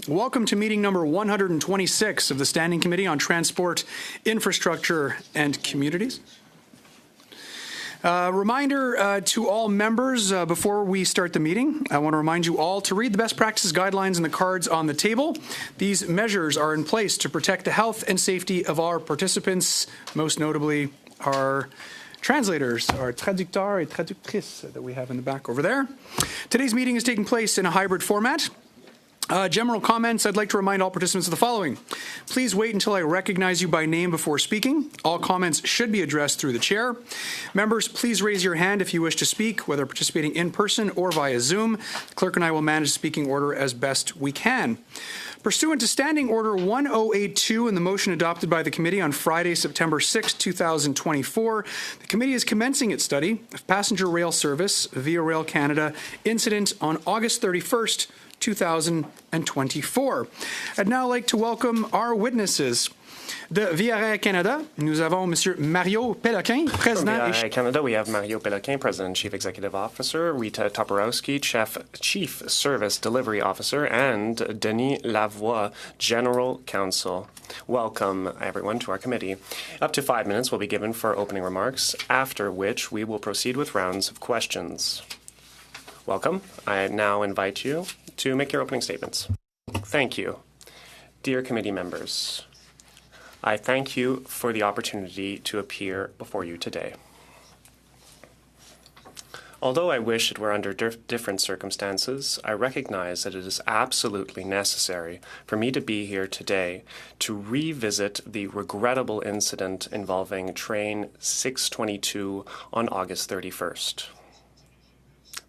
Welcome to meeting number 126 of the Standing Committee on Transport, Infrastructure and Communities. Reminder to all members before we start the meeting, I want to remind you all to read the best practices guidelines and the cards on the table. These measures are in place to protect the health and safety of our participants, most notably our translators, our traducteurs et traductrices that we have in the back over there. Today's meeting is taking place in a hybrid format. General comments, I'd like to remind all participants of the following. Please wait until I recognize you by name before speaking. All comments should be addressed through the chair. Members, please raise your hand if you wish to speak, whether participating in person or via Zoom. The clerk and I will manage the speaking order as best we can. Pursuant to Standing Order 1082 and the motion adopted by the committee on Friday, September 6, 2024, the committee is commencing its study of passenger rail service via Rail Canada incident on August 31st, 2024. I'd now like to welcome our witnesses. De Via Rail Canada, nous avons Monsieur Mario Péloquin, Président. From Via Rail Canada, we have Mario Péloquin, President and Chief Executive Officer, Rita Toporowski, Chief Service Delivery Officer, and Denis Lavoie, General Counsel. Welcome, everyone, to our committee. Up to 5 minutes will be given for opening remarks, after which we will proceed with rounds of questions. Welcome. I now invite you to make your opening statements. Thank you. Dear committee members, I thank you for the opportunity to appear before you today. Although I wish it were under different circumstances, I recognize that it is absolutely necessary for me to be here today to revisit the regrettable incident involving train 622 on August 31st.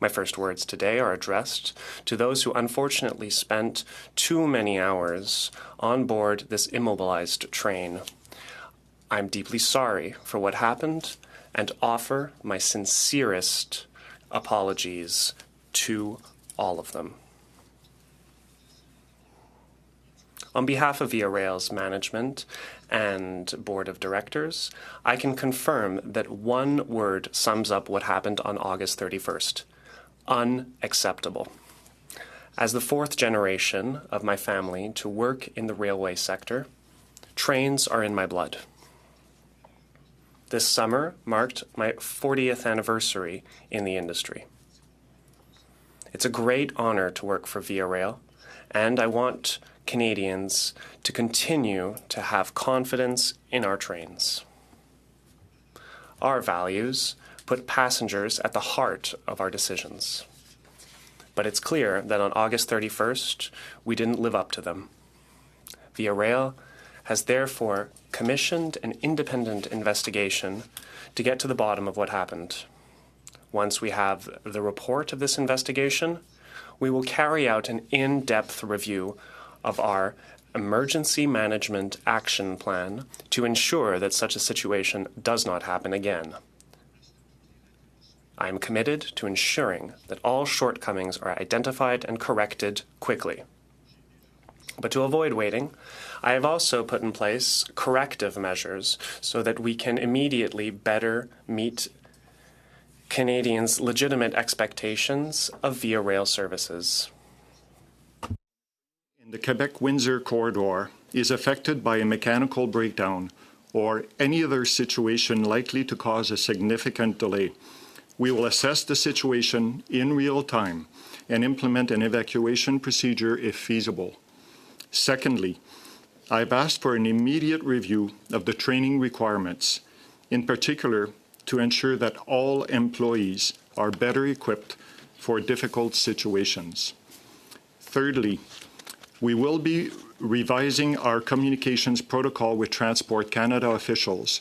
My first words today are addressed to those who unfortunately spent too many hours on board this immobilized train. I'm deeply sorry for what happened and offer my sincerest apologies to all of them. On behalf of Via Rail's management and board of directors, I can confirm that one word sums up what happened on August 31st. Unacceptable. As the fourth generation of my family to work in the railway sector, trains are in my blood. This summer marked my 40th anniversary in the industry. It's a great honor to work for Via Rail, and I want Canadians to continue to have confidence in our trains. Our values put passengers at the heart of our decisions. But it's clear that on August 31st, we didn't live up to them. Via Rail has therefore commissioned an independent investigation to get to the bottom of what happened. Once we have the report of this investigation, we will carry out an in-depth review of our emergency management action plan to ensure that such a situation does not happen again. I am committed to ensuring that all shortcomings are identified and corrected quickly. But to avoid waiting, I have also put in place corrective measures so that we can immediately better meet Canadians' legitimate expectations of Via Rail services. The Quebec-Windsor corridor is affected by a mechanical breakdown or any other situation likely to cause a significant delay. We will assess the situation in real time and implement an evacuation procedure if feasible. Secondly, I've asked for an immediate review of the training requirements, in particular to ensure that all employees are better equipped for difficult situations. Thirdly, we will be revising our communications protocol with Transport Canada officials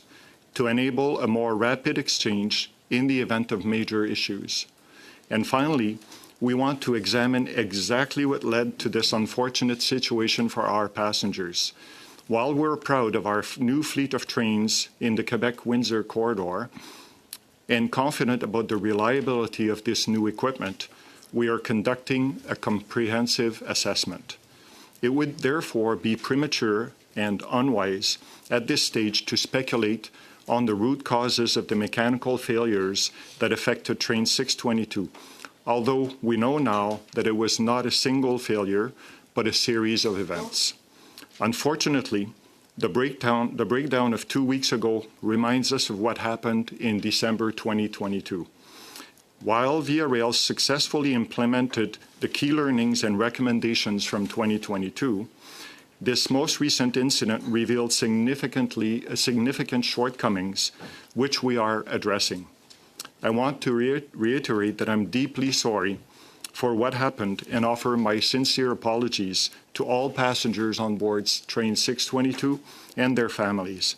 to enable a more rapid exchange in the event of major issues. And finally, we want to examine exactly what led to this unfortunate situation for our passengers. While we're proud of our new fleet of trains in the Quebec-Windsor corridor and confident about the reliability of this new equipment, we are conducting a comprehensive assessment. It would therefore be premature and unwise at this stage to speculate on the root causes of the mechanical failures that affected train 622, although we know now that it was not a single failure, but a series of events. Unfortunately, the breakdown of 2 weeks ago reminds us of what happened in December 2022. While Via Rail successfully implemented the key learnings and recommendations from 2022, this most recent incident revealed significant shortcomings, which we are addressing. I want to reiterate that I'm deeply sorry for what happened and offer my sincere apologies to all passengers on board Train 622 and their families.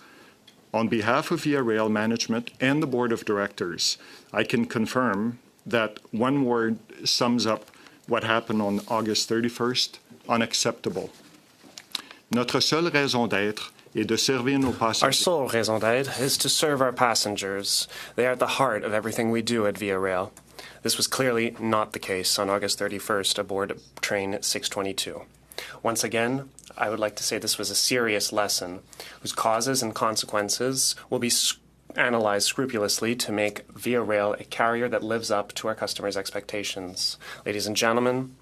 On behalf of Via Rail management and the Board of Directors, I can confirm that one word sums up what happened on August 31st: unacceptable. Notre seule raison d'être est de servir nos passagers. Our sole raison d'être is to serve our passengers. They are at the heart of everything we do at Via Rail. This was clearly not the case on August 31st aboard Train 622. Once again, I would like to say this was a serious lesson whose causes and consequences will be analyzed scrupulously to make Via Rail a carrier that lives up to our customers' expectations. Ladies and gentlemen,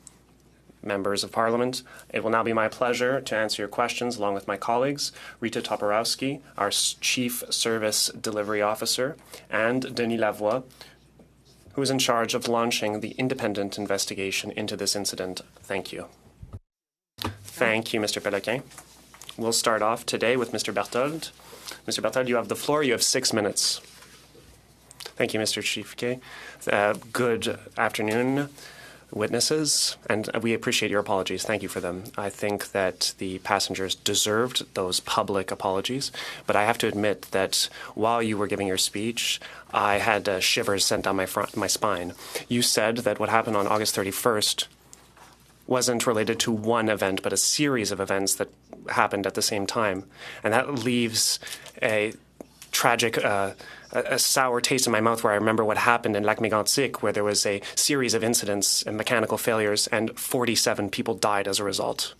members of Parliament, it will now be my pleasure to answer your questions along with my colleagues, Rita Toporowski, our Chief Service Delivery Officer, and Denis Lavoie, who is in charge of launching the independent investigation into this incident. Thank you. Thank you, Mr. Péloquin. We'll start off today with Mr. Berthold. Mr. Berthold, you have the floor. You have 6 minutes. Thank you, Mr. Chiefke. Good afternoon, witnesses, and we appreciate your apologies. Thank you for them. I think that the passengers deserved those public apologies, but I have to admit that while you were giving your speech, I had shivers sent down my spine. You said that what happened on August 31st wasn't related to one event, but a series of events that happened at the same time. And that leaves a tragic, a sour taste in my mouth where I remember what happened in Lac Mégantic, where there was a series of incidents and mechanical failures, and 47 people died as a result.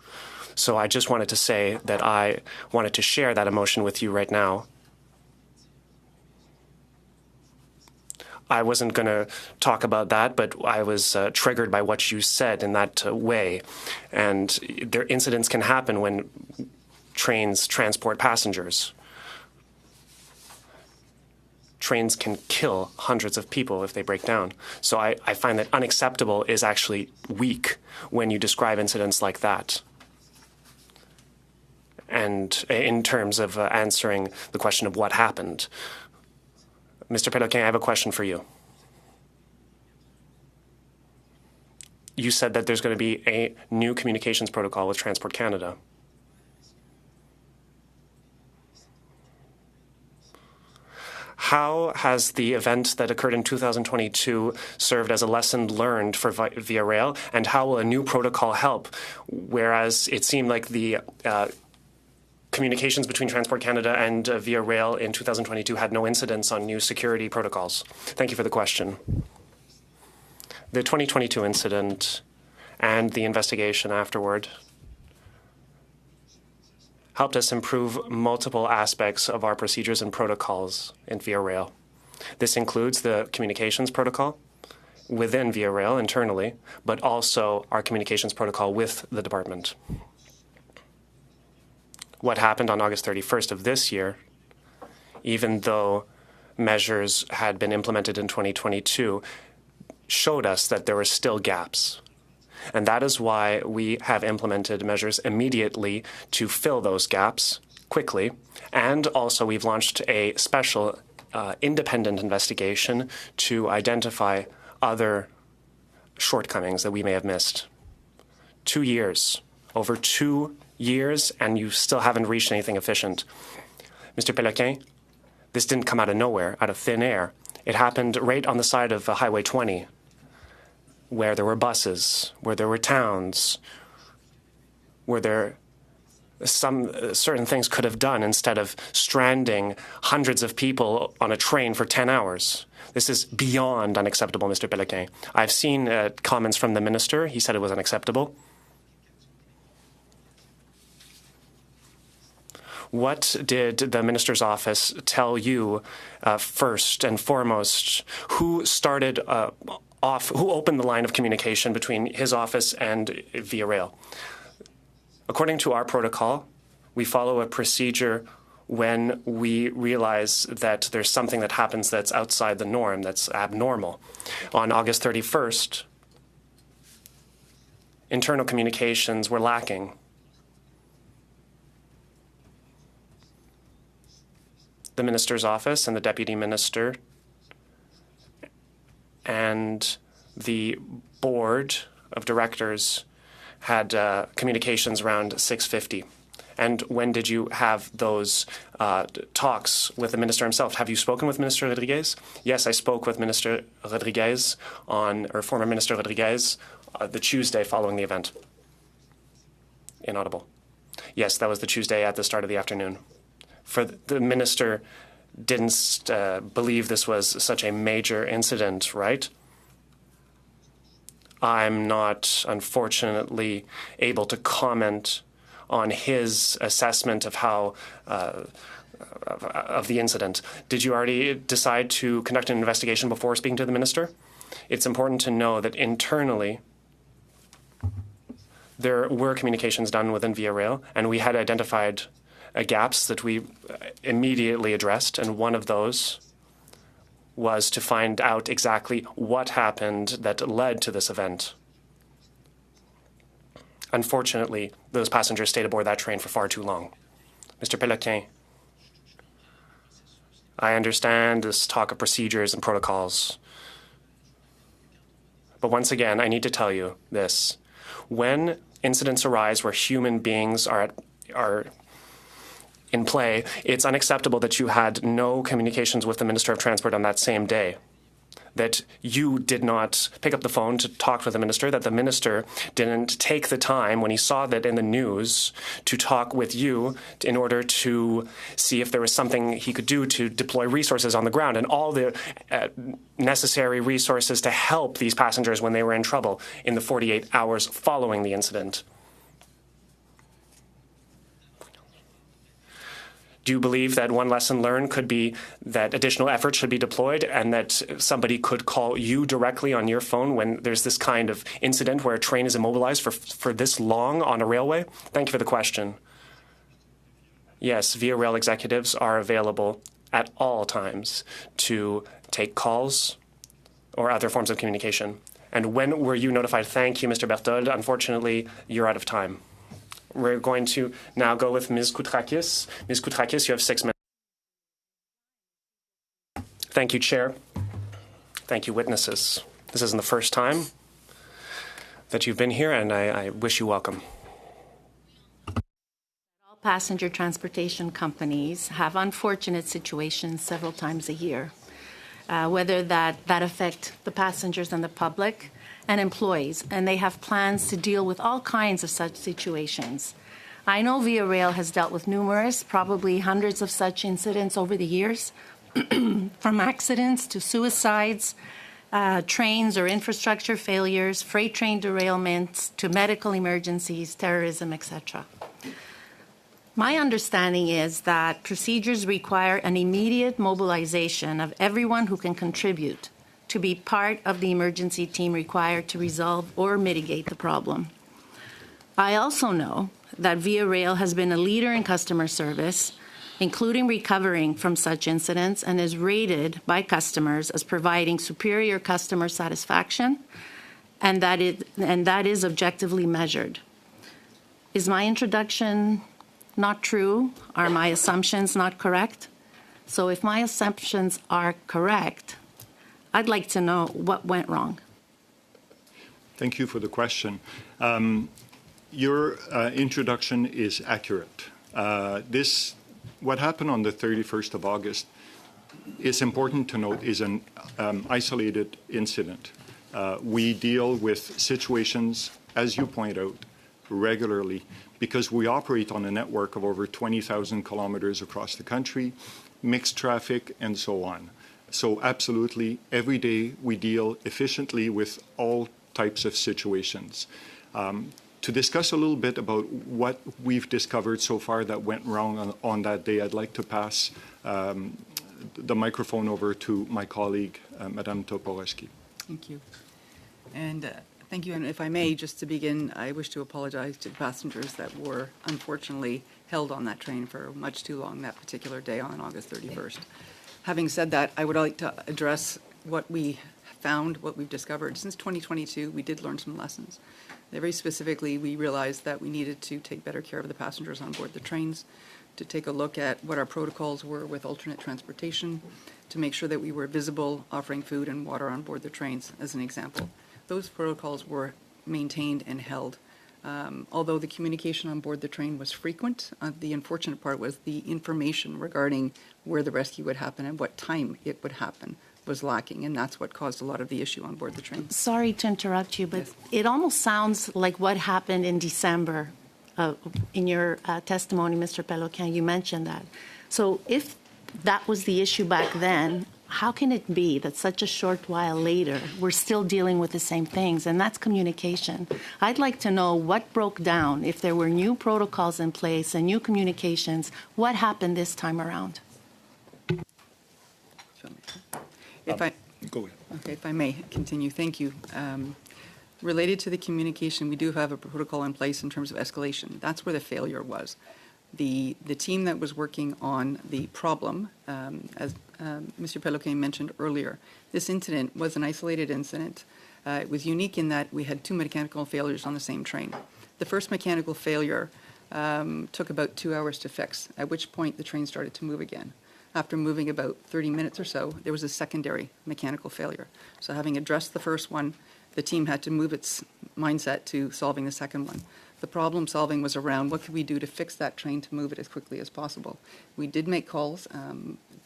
So I just wanted to say that I wanted to share that emotion with you right now. I wasn't going to talk about that, but I was triggered by what you said in that way. And incidents can happen when trains transport passengers. Trains can kill hundreds of people if they break down. So I find that unacceptable is actually weak when you describe incidents like that. And in terms of answering the question of what happened, Mr. Péloquin, I have a question for you. You said that there's going to be a new communications protocol with Transport Canada. How has the event that occurred in 2022 served as a lesson learned for Via Rail, and how will a new protocol help, whereas it seemed like the communications between Transport Canada and Via Rail in 2022 had no incidents on new security protocols? Thank you for the question. The 2022 incident and the investigation afterward helped us improve multiple aspects of our procedures and protocols in Via Rail. This includes the communications protocol within Via Rail internally, but also our communications protocol with the department. What happened on August 31st of this year, even though measures had been implemented in 2022, showed us that there were still gaps. And that is why we have implemented measures immediately to fill those gaps quickly. And also we've launched a special independent investigation to identify other shortcomings that we may have missed. 2 years, over 2 years, and you still haven't reached anything efficient. Mr. Péloquin, this didn't come out of nowhere, out of thin air. It happened right on the side of Highway 20, where there were buses, where there were towns, where there some certain things could have done instead of stranding hundreds of people on a train for 10 hours. This is beyond unacceptable, Mr. Péloquin. I've seen comments from the minister. He said it was unacceptable. What did the minister's office tell you first and foremost? Who started who opened the line of communication between his office and Via Rail? According to our protocol, we follow a procedure when we realize that there's something that happens that's outside the norm, that's abnormal. On August 31st, internal communications were lacking. The minister's office and the deputy minister and the board of directors had communications around 6:50. And when did you have those talks with the minister himself? Have you spoken with Minister Rodriguez? Yes, I spoke with Minister Rodriguez or former Minister Rodriguez, the Tuesday following the event. Inaudible. Yes, that was the Tuesday at the start of the afternoon. For the minister didn't believe this was such a major incident, right? I'm not, unfortunately, able to comment on his assessment of how of the incident. Did you already decide to conduct an investigation before speaking to the minister? It's important to know that internally there were communications done within Via Rail, and we had identified gaps that we immediately addressed, and one of those was to find out exactly what happened that led to this event. Unfortunately, those passengers stayed aboard that train for far too long. Mr. Péloquin, I understand this talk of procedures and protocols. But once again, I need to tell you this. When incidents arise where human beings are in play, it's unacceptable that you had no communications with the Minister of Transport on that same day, that you did not pick up the phone to talk with the minister, that the minister didn't take the time when he saw that in the news to talk with you in order to see if there was something he could do to deploy resources on the ground and all the necessary resources to help these passengers when they were in trouble in the 48 hours following the incident. Do you believe that one lesson learned could be that additional effort should be deployed and that somebody could call you directly on your phone when there's this kind of incident where a train is immobilized for this long on a railway? Thank you for the question. Yes, Via Rail executives are available at all times to take calls or other forms of communication. And when were you notified? Thank you, Mr. Berthold. Unfortunately, you're out of time. We're going to now go with Ms. Koutrakis. Ms. Koutrakis, you have 6 minutes. Thank you, Chair. Thank you, witnesses. This isn't the first time that you've been here, and I wish you welcome. All passenger transportation companies have unfortunate situations several times a year, whether that affect the passengers and the public and employees, and they have plans to deal with all kinds of such situations. I know Via Rail has dealt with numerous, probably hundreds of such incidents over the years, from accidents to suicides, trains or infrastructure failures, freight train derailments, to medical emergencies, terrorism, etc. My understanding is that procedures require an immediate mobilization of everyone who can contribute to be part of the emergency team required to resolve or mitigate the problem. I also know that Via Rail has been a leader in customer service, including recovering from such incidents, and is rated by customers as providing superior customer satisfaction, and that is objectively measured. Is my introduction not true? Are my assumptions not correct? So if my assumptions are correct, I'd like to know what went wrong. Thank you for the question. Your introduction is accurate. What happened on the 31st of August is important to note is an isolated incident. We deal with situations, as you point out, regularly because we operate on a network of over 20,000 kilometers across the country, mixed traffic, and so on. So absolutely, every day we deal efficiently with all types of situations. To discuss a little bit about what we've discovered so far that went wrong on that day, I'd like to pass the microphone over to my colleague, Madame Toporowski. Thank you. And Thank you, and if I may, just to begin, I wish to apologize to the passengers that were unfortunately held on that train for much too long that particular day on August 31st. Having said that, I would like to address what we found, what we've discovered. Since 2022, we did learn some lessons. Very specifically, we realized that we needed to take better care of the passengers on board the trains, to take a look at what our protocols were with alternate transportation, to make sure that we were visible, offering food and water on board the trains, as an example. Those protocols were maintained and held. Although the communication on board the train was frequent, the unfortunate part was the information regarding where the rescue would happen and what time it would happen was lacking, and that's what caused a lot of the issue on board the train. Sorry to interrupt you, but Yes. it almost sounds like what happened in December. In your testimony, Mr. Péloquin, you mentioned that. So if that was the issue back then, how can it be that such a short while later we're still dealing with the same things? And that's communication. I'd like to know what broke down, if there were new protocols in place and new communications, what happened this time around? If I, Go ahead. okay, if I may continue, thank you. Related to the communication, we do have a protocol in place in terms of escalation. That's where the failure was. The team that was working on the problem, as Mr. Péloquin mentioned earlier, this incident was an isolated incident. It was unique in that we had two mechanical failures on the same train. The first mechanical failure took about 2 hours to fix, at which point the train started to move again. After moving about 30 minutes or so, there was a secondary mechanical failure. So having addressed the first one, the team had to move its mindset to solving the second one. The problem solving was around what could we do to fix that train to move it as quickly as possible. We did make calls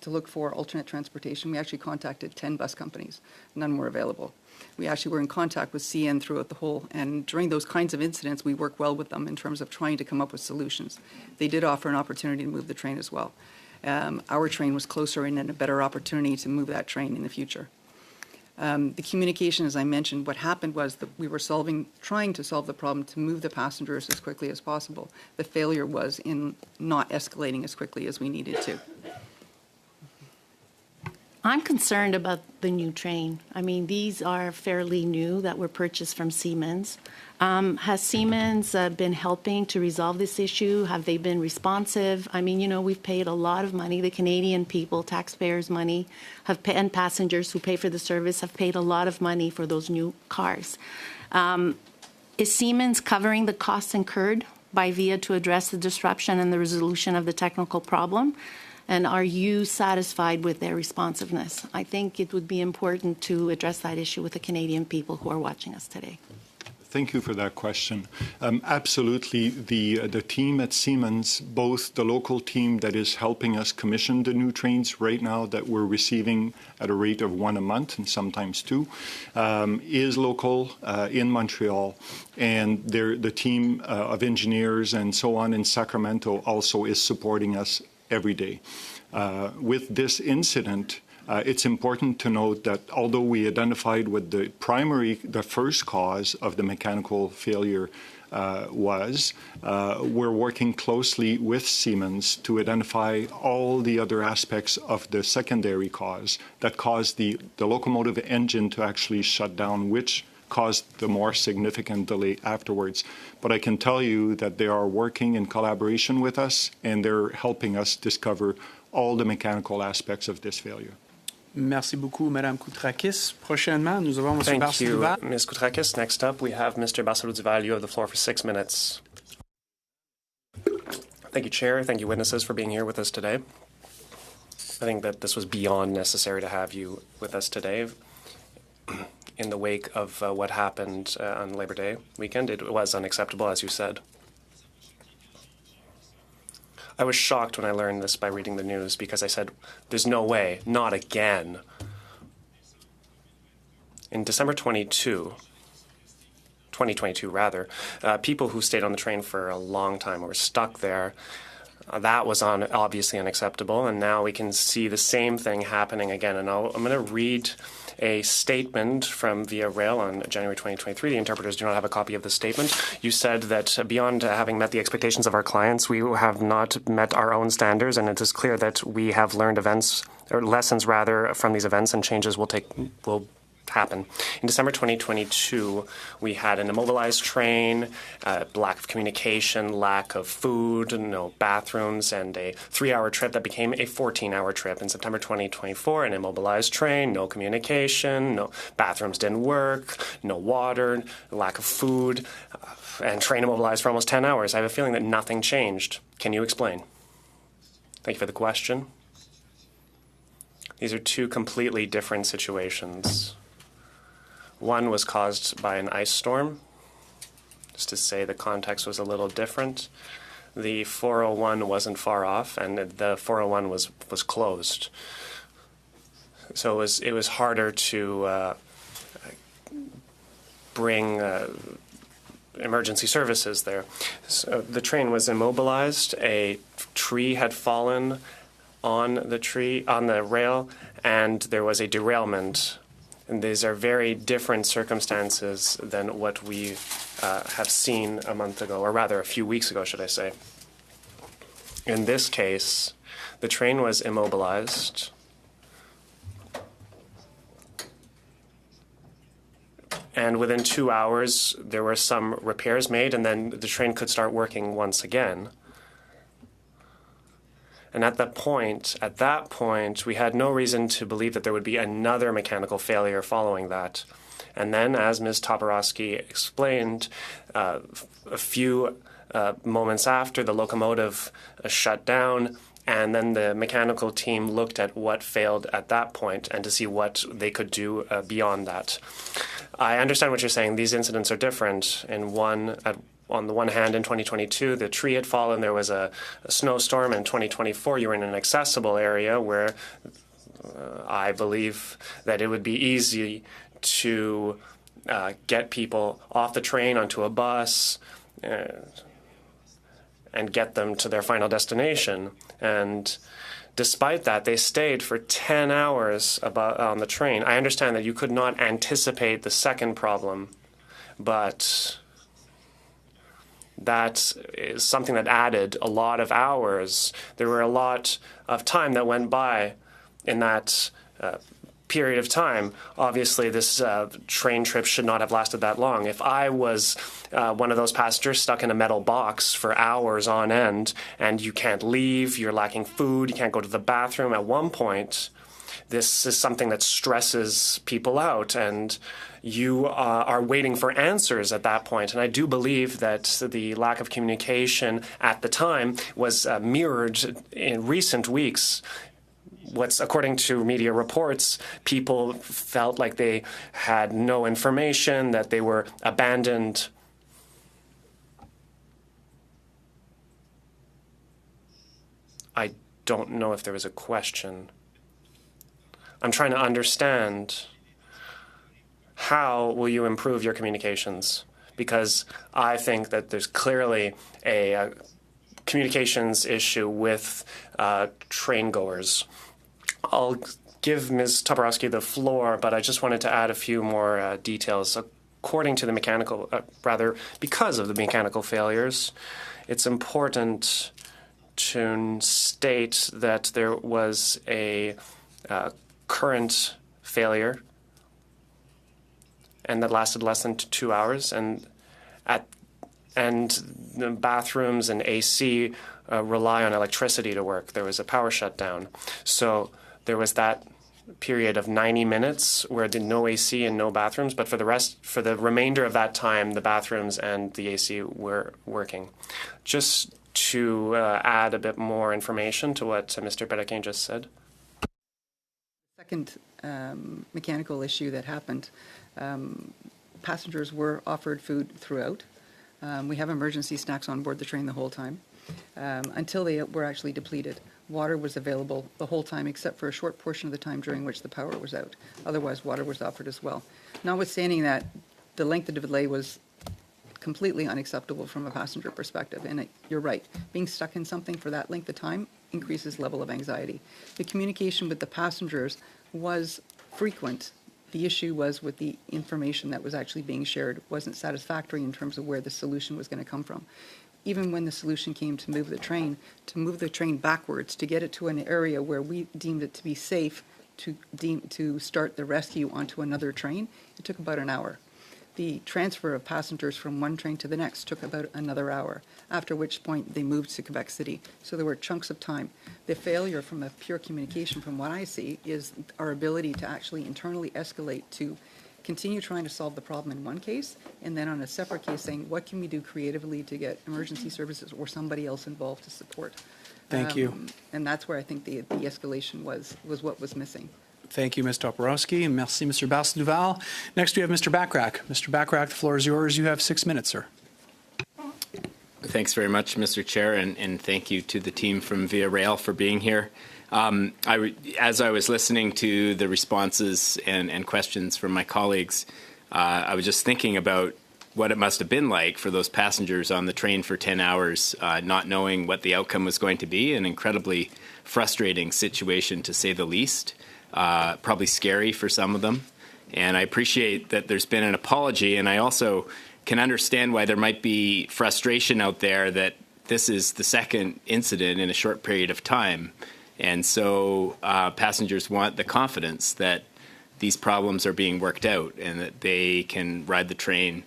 to look for alternate transportation. We actually contacted 10 bus companies. None were available. We actually were in contact with CN throughout the whole, and during those kinds of incidents, we work well with them in terms of trying to come up with solutions. They did offer an opportunity to move the train as well. Our train was closer and a better opportunity to move that train in the future. The communication, as I mentioned, what happened was that we were trying to solve the problem to move the passengers as quickly as possible. The failure was in not escalating as quickly as we needed to. I'm concerned about the new train. I mean, these are fairly new that were purchased from Siemens. Has Siemens been helping to resolve this issue? Have they been responsive? I mean, you know, we've paid a lot of money. The Canadian people, taxpayers' money, and passengers who pay for the service have paid a lot of money for those new cars. Is Siemens covering the costs incurred by VIA to address the disruption and the resolution of the technical problem? And are you satisfied with their responsiveness? I think it would be important to address that issue with the Canadian people who are watching us today. Thank you for that question. Absolutely, the team at Siemens, both the local team that is helping us commission the new trains right now that we're receiving at a rate of 1 a month and sometimes 2, is local in Montreal, and the team of engineers and so on in Sacramento also is supporting us every day. With this incident, it's important to note that although we identified what the first cause of the mechanical failure was, we're working closely with Siemens to identify all the other aspects of the secondary cause that caused the locomotive engine to actually shut down, which caused the more significant delay afterwards. But I can tell you that they are working in collaboration with us, and they're helping us discover all the mechanical aspects of this failure. Merci beaucoup, Madame Koutrakis. Prochainement, nous avons Monsieur Thank you, Barcelou. Ms. Koutrakis. Next up, we have Mr. Barcelou-Duval. You have the floor for 6 minutes. Thank you, Chair. Thank you, witnesses, for being here with us today. I think that this was beyond necessary to have you with us today. In the wake of what happened on Labor Day weekend, it was unacceptable, as you said. I was shocked when I learned this by reading the news because I said, there's no way, not again. In December 2022, people who stayed on the train for a long time were stuck there. That was obviously unacceptable, and now we can see the same thing happening again. And I'm going to read a statement from Via Rail on January 2023. The interpreters do not have a copy of the statement. You said that beyond having met the expectations of our clients, we have not met our own standards, and it is clear that we have learned lessons from these events, and changes will happen. In December 2022, we had an immobilized train, lack of communication, lack of food, no bathrooms, and a 3-hour trip that became a 14-hour trip. In September 2024, an immobilized train, no communication, no bathrooms didn't work, no water, lack of food, and train immobilized for almost 10 hours. I have a feeling that nothing changed. Can you explain? Thank you for the question. These are two completely different situations. One was caused by an ice storm. Just to say the context was a little different. The 401 wasn't far off, and the 401 was closed. So it was harder to bring emergency services there. So the train was immobilized. A tree had fallen on the rail, and there was a derailment. And these are very different circumstances than what we have seen a month ago, or rather a few weeks ago, should I say. In this case, the train was immobilized. And within 2 hours, there were some repairs made, and then the train could start working once again. And at that point, we had no reason to believe that there would be another mechanical failure following that. And then, as Ms. Toporowski explained, a few moments after, the locomotive shut down, and then the mechanical team looked at what failed at that point and to see what they could do beyond that. I understand what you're saying. These incidents are different. On the one hand, in 2022, the tree had fallen. There was a snowstorm. In 2024, you were in an accessible area where I believe that it would be easy to get people off the train onto a bus and get them to their final destination. And despite that, they stayed for 10 hours on the train. I understand that you could not anticipate the second problem, but that is something that added a lot of hours. There were a lot of time that went by in that period of time. Obviously, this train trip should not have lasted that long. If I was one of those passengers stuck in a metal box for hours on end, and you can't leave, you're lacking food, you can't go to the bathroom, at one point, this is something that stresses people out, and you are waiting for answers at that point. And I do believe that the lack of communication at the time was mirrored in recent weeks. According to media reports, people felt like they had no information, that they were abandoned. I don't know if there was a question. I'm trying to understand, how will you improve your communications? Because I think that there's clearly a communications issue with train goers. I'll give Ms. Toporowski the floor, but I just wanted to add a few more details. According to the because of the mechanical failures, it's important to state that there was a current failure, and that lasted less than 2 hours, and the bathrooms and AC rely on electricity to work. There was a power shutdown, so there was that period of 90 minutes where there no AC and no bathrooms, but for the remainder of that time, the bathrooms and the AC were working. Just to add a bit more information to what Mr. Péloquin just said. Second mechanical issue that happened, passengers were offered food throughout. We have emergency snacks on board the train the whole time until they were actually depleted. Water was available the whole time except for a short portion of the time during which the power was out. Otherwise, water was offered as well. Notwithstanding that, the length of the delay was completely unacceptable from a passenger perspective. And you're right, being stuck in something for that length of time increases level of anxiety. The communication with the passengers was frequent. The issue was with the information that was actually being shared wasn't satisfactory in terms of where the solution was going to come from. Even when the solution came to move the train backwards, to get it to an area where we deemed it to be safe to start the rescue onto another train, it took about an hour. The transfer of passengers from one train to the next took about another hour, after which point they moved to Quebec City. So there were chunks of time. The failure from a pure communication, from what I see, is our ability to actually internally escalate to continue trying to solve the problem in one case, and then on a separate case saying, what can we do creatively to get emergency services or somebody else involved to support? Thank you. And that's where I think the escalation was what was missing. Thank you, Ms. Toporowski. Merci, Mr. Basse-Duval. Next, we have Mr. Bachrach. Mr. Bachrach, the floor is yours. You have 6 minutes, sir. Thanks very much, Mr. Chair, and thank you to the team from Via Rail for being here. As I was listening to the responses and questions from my colleagues, I was just thinking about what it must have been like for those passengers on the train for 10 hours, not knowing what the outcome was going to be, an incredibly frustrating situation, to say the least. Probably scary for some of them. And I appreciate that there's been an apology, and I also can understand why there might be frustration out there that this is the second incident in a short period of time. And so passengers want the confidence that these problems are being worked out and that they can ride the train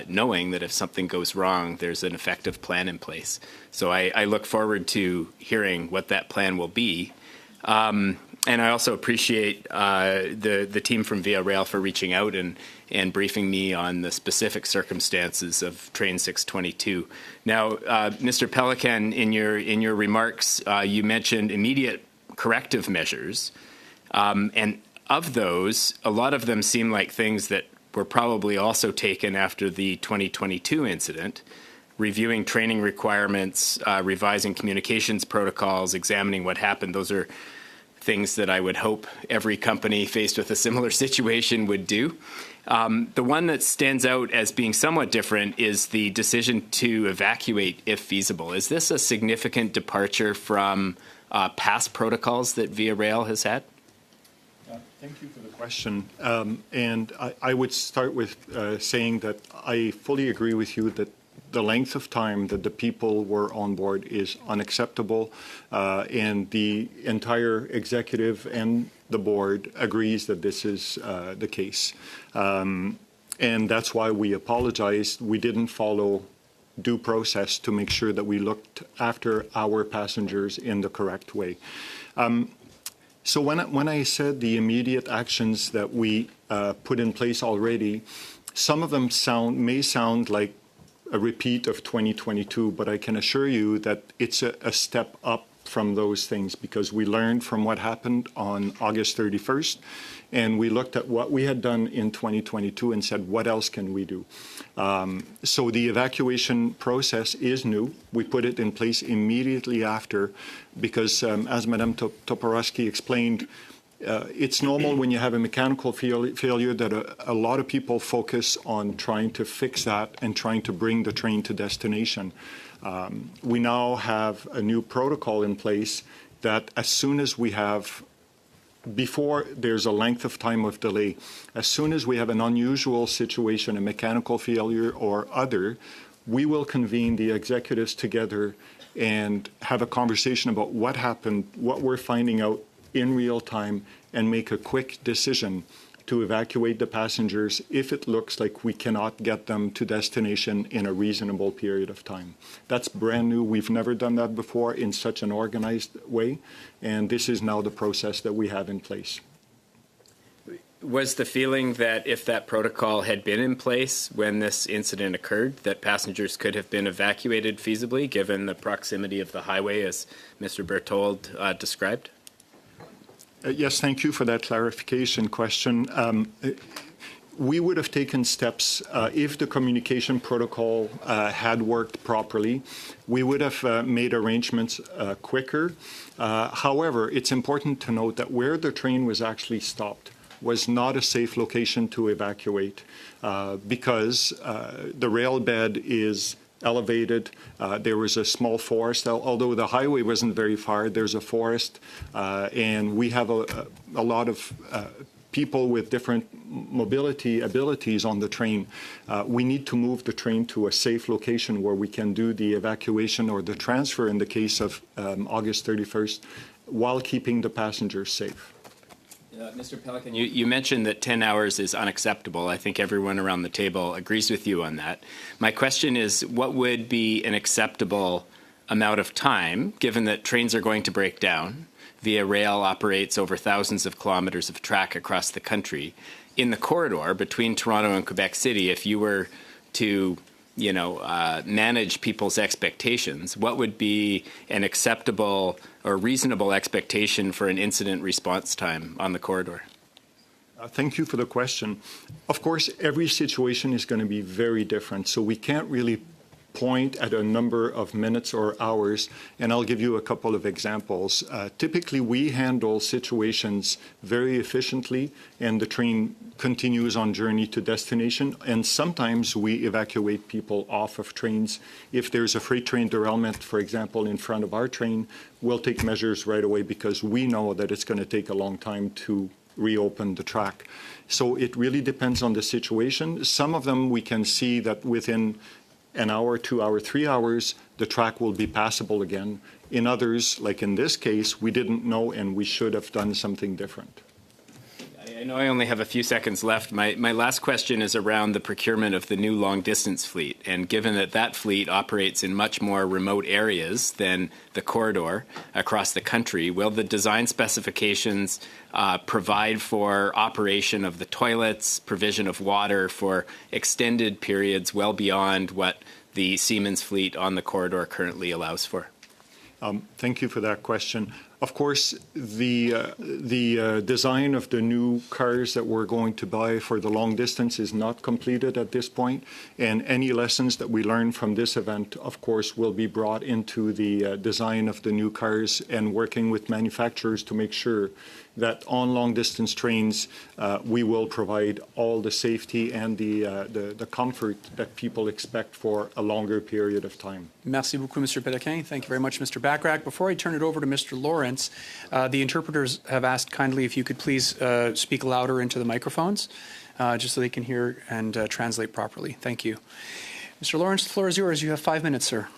knowing that if something goes wrong, there's an effective plan in place. So I look forward to hearing what that plan will be. And I also appreciate the team from Via Rail for reaching out and briefing me on the specific circumstances of Train 622. Now, Mr. Pelican, in your remarks, you mentioned immediate corrective measures. And of those, a lot of them seem like things that were probably also taken after the 2022 incident, reviewing training requirements, revising communications protocols, examining what happened. Those are things that I would hope every company faced with a similar situation would do. The one that stands out as being somewhat different is the decision to evacuate if feasible. Is this a significant departure from past protocols that Via Rail has had? Thank you for the question. And I would start with saying that I fully agree with you that the length of time that the people were on board is unacceptable, and the entire executive and the board agrees that this is the case. And that's why we apologized. We didn't follow due process to make sure that we looked after our passengers in the correct way. So when I said the immediate actions that we put in place already, some of them may sound like a repeat of 2022, but I can assure you that it's a step up from those things, because we learned from what happened on August 31st, and we looked at what we had done in 2022 and said, what else can we do? So the evacuation process is new. We put it in place immediately after, because as Madame Toporowski explained, it's normal when you have a mechanical failure that a lot of people focus on trying to fix that and trying to bring the train to destination. We now have a new protocol in place that as soon as we have, before there's a length of time of delay, as soon as we have an unusual situation, a mechanical failure or other, we will convene the executives together and have a conversation about what happened, what we're finding out in real time, and make a quick decision to evacuate the passengers if it looks like we cannot get them to destination in a reasonable period of time. That's brand new. We've never done that before in such an organized way, and this is now the process that we have in place. Was the feeling that if that protocol had been in place when this incident occurred, that passengers could have been evacuated feasibly, given the proximity of the highway, as Mr. Berthold described? Yes, thank you for that clarification question. We would have taken steps if the communication protocol had worked properly. We would have made arrangements quicker. However, it's important to note that where the train was actually stopped was not a safe location to evacuate because the rail bed is elevated. There was a small forest. Although the highway wasn't very far, there's a forest, and we have a lot of people with different mobility abilities on the train. We need to move the train to a safe location where we can do the evacuation or the transfer in the case of August 31st while keeping the passengers safe. Mr. Pelican, you mentioned that 10 hours is unacceptable. I think everyone around the table agrees with you on that. My question is, what would be an acceptable amount of time, given that trains are going to break down? Via Rail operates over thousands of kilometers of track across the country. In the corridor between Toronto and Quebec City, if you were to manage people's expectations, what would be an acceptable or reasonable expectation for an incident response time on the corridor? Thank you for the question. Of course, every situation is going to be very different, so we can't really point at a number of minutes or hours, and I'll give you a couple of examples. Typically, we handle situations very efficiently, and the train continues on journey to destination, and sometimes we evacuate people off of trains. If there's a freight train derailment, for example, in front of our train, we'll take measures right away because we know that it's going to take a long time to reopen the track. So it really depends on the situation. Some of them we can see that within an hour, 2 hours, 3 hours, the track will be passable again. In others, like in this case, we didn't know and we should have done something different. I know I only have a few seconds left. My last question is around the procurement of the new long-distance fleet. And given that that fleet operates in much more remote areas than the corridor across the country, will the design specifications provide for operation of the toilets, provision of water for extended periods well beyond what the Siemens fleet on the corridor currently allows for? Thank you for that question. Of course, the design of the new cars that we're going to buy for the long distance is not completed at this point, and any lessons that we learn from this event, of course, will be brought into the design of the new cars and working with manufacturers to make sure that on long-distance trains, we will provide all the safety and the comfort that people expect for a longer period of time. Merci beaucoup, Mr. Pelican. Thank you very much, Mr. Bachrach. Before I turn it over to Mr. Lawrence, the interpreters have asked kindly if you could please speak louder into the microphones, just so they can hear and translate properly. Thank you. Mr. Lawrence, the floor is yours. You have 5 minutes, sir.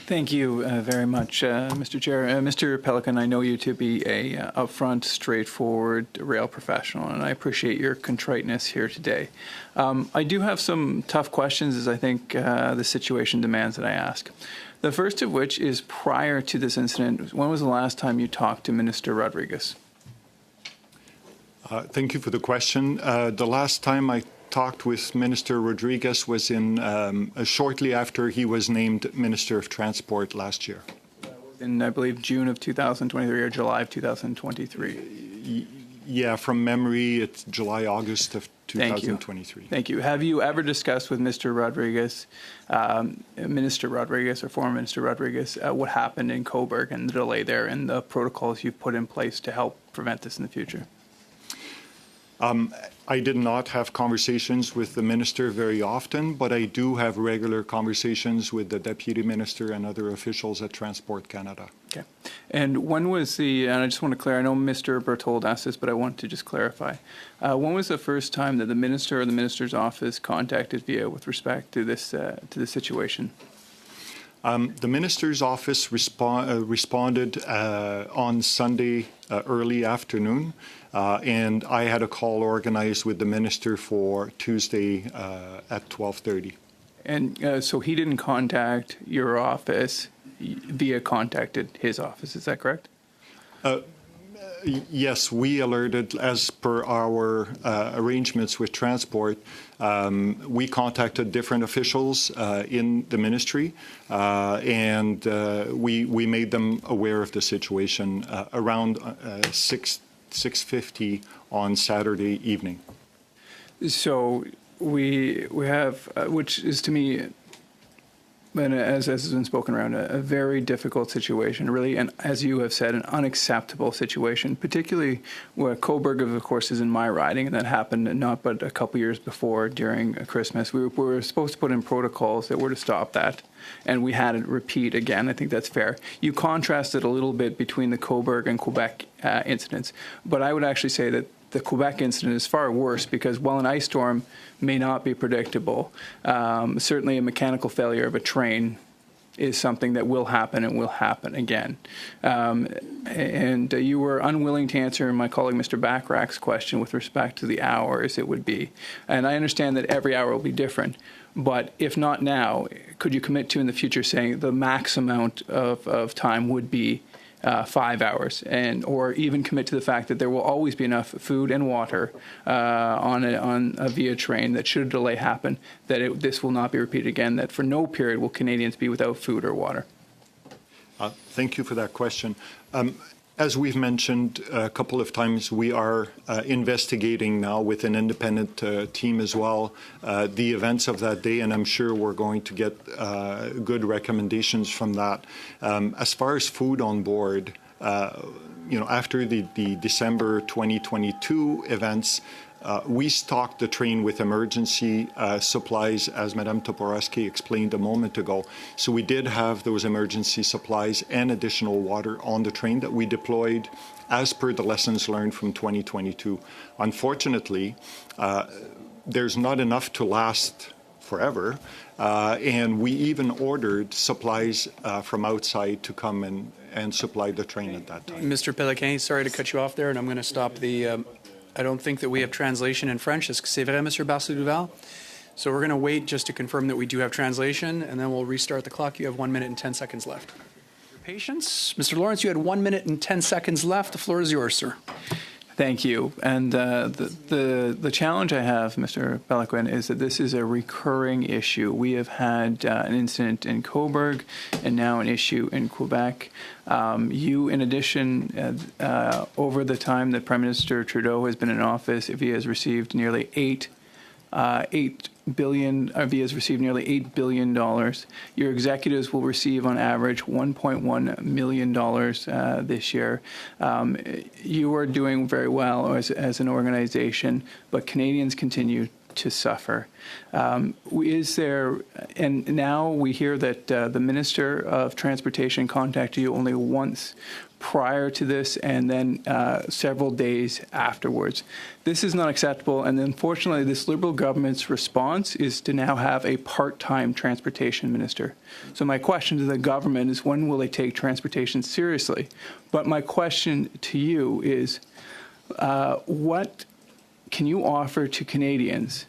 Thank you very much, Mr. Chair. Mr. Pelican, I know you to be a upfront, straightforward rail professional, and I appreciate your contriteness here today. I do have some tough questions, as I think the situation demands that I ask. The first of which is, prior to this incident, when was the last time you talked to Minister Rodriguez? Thank you for the question. The last time I talked with Minister Rodriguez was in shortly after he was named Minister of Transport last year. In, I believe, June of 2023 or July of 2023. Yeah, from memory, it's July, August of 2023. Thank you. Have you ever discussed with Mr. Rodriguez, Minister Rodriguez or former Minister Rodriguez, what happened in Cobourg and the delay there and the protocols you've put in place to help prevent this in the future? I did not have conversations with the minister very often, but I do have regular conversations with the deputy minister and other officials at Transport Canada. Okay. And when was and I just want to clear, I know Mr. Berthold asked this, but I want to just clarify. When was the first time that the minister or the minister's office contacted VIA with respect to this situation? The minister's office responded on Sunday early afternoon, and I had a call organized with the minister for Tuesday at 12:30. And so he didn't contact your office, VIA contacted his office, is that correct? Yes, we alerted, as per our arrangements with Transport, we contacted different officials in the ministry, and we made them aware of the situation around 6:50 on Saturday evening. So we have, which is to me, and as has been spoken around, a very difficult situation, really, and as you have said, an unacceptable situation, particularly where Cobourg, of course, is in my riding, and that happened not but a couple years before during Christmas. We were supposed to put in protocols that were to stop that, and we had it repeat again. I think that's fair. You contrasted a little bit between the Cobourg and Quebec incidents, but I would actually say that the Quebec incident is far worse because while an ice storm may not be predictable, certainly a mechanical failure of a train is something that will happen and will happen again. And you were unwilling to answer my colleague Mr. Bachrach's question with respect to the hours it would be. And I understand that every hour will be different, but if not now, could you commit to in the future saying the max amount of time would be 5 hours, or even commit to the fact that there will always be enough food and water on a via train that should a delay happen, that this will not be repeated again, that for no period will Canadians be without food or water? Thank you for that question. As we've mentioned a couple of times, we are investigating now with an independent team as well the events of that day, and I'm sure we're going to get good recommendations from that. As far as food on board, after the December 2022 events, we stocked the train with emergency supplies, as Madame Toporowski explained a moment ago. So we did have those emergency supplies and additional water on the train that we deployed as per the lessons learned from 2022. Unfortunately, there's not enough to last forever, and we even ordered supplies from outside to come and supply the train at that time. Mr. Péloquin, sorry to cut you off there, and I'm going to stop the... I don't think that we have translation in French. Est-ce que c'est vrai, Monsieur Barcelouval? So we're going to wait just to confirm that we do have translation, and then we'll restart the clock. You have 1 minute and 10 seconds left. Your patience. Mr. Lawrence, you had 1 minute and 10 seconds left. The floor is yours, sir. Thank you. And the challenge I have, Mr. Péloquin, is that this is a recurring issue. We have had an incident in Cobourg and now an issue in Quebec. You, in addition, over the time that Prime Minister Trudeau has been in office, if he has received nearly $8 billion Your executives will receive on average $1.1 million this year. You are doing very well as an organization, but Canadians continue to suffer. Is there, and now we hear that the Minister of Transportation contacted you only once prior to this and then several days afterwards. This is not acceptable, and unfortunately this Liberal government's response is to now have a part-time transportation minister. So my question to the government is, when will they take transportation seriously? But my question to you is, what can you offer to Canadians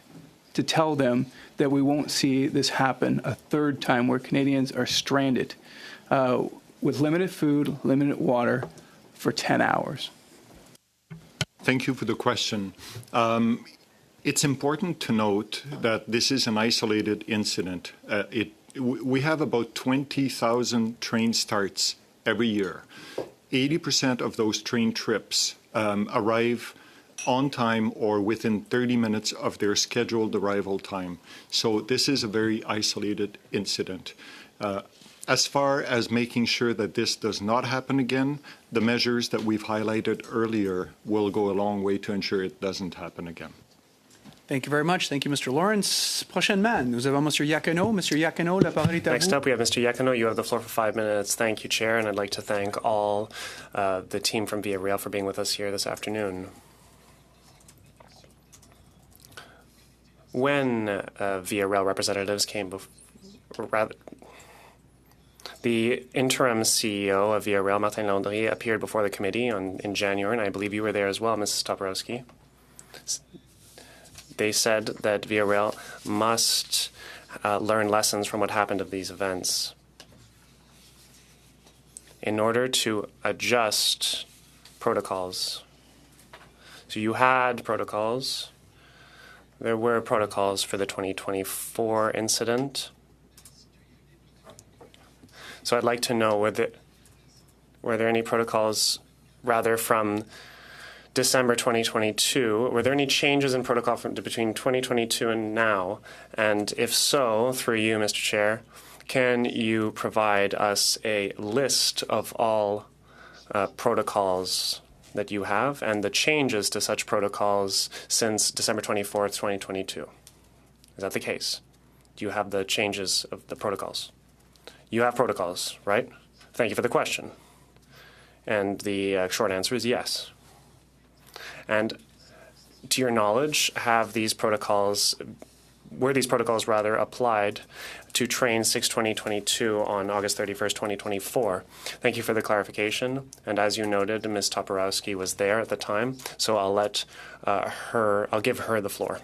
to tell them that we won't see this happen a third time, where Canadians are stranded with limited food, limited water for 10 hours? Thank you for the question. It's important to note that this is an isolated incident. We have about 20,000 train starts every year. 80% of those train trips arrive on time or within 30 minutes of their scheduled arrival time. So this is a very isolated incident. As far as making sure that this does not happen again, the measures that we've highlighted earlier will go a long way to ensure it doesn't happen again. Thank you very much. Thank you, Mr. Lawrence. Prochainement, nous avons Monsieur Iacono. Monsieur Iacono, la parole est à vous. Next up, we have Mr. Iacono. You have the floor for 5 minutes. Thank you, Chair, and I'd like to thank all the team from Via Rail for being with us here this afternoon. When Via Rail representatives came the interim CEO of Via Rail, Martin Landry, appeared before the committee in January, and I believe you were there as well, Mrs. Toporowski. They said that Via Rail must learn lessons from what happened of these events in order to adjust protocols. So you had protocols. There were protocols for the 2024 incident. So I'd like to know, were there any protocols, rather, from December 2022? Were there any changes in protocol between 2022 and now? And if so, through you, Mr. Chair, can you provide us a list of all protocols that you have and the changes to such protocols since December 24th, 2022? Is that the case? Do you have the changes of the protocols? You have protocols, right? Thank you for the question. And the short answer is yes. And to your knowledge, have these protocols applied to train 6/20/22 on August 31st, 2024. Thank you for the clarification. And as you noted, Ms. Toporowski was there at the time, so I'll give her the floor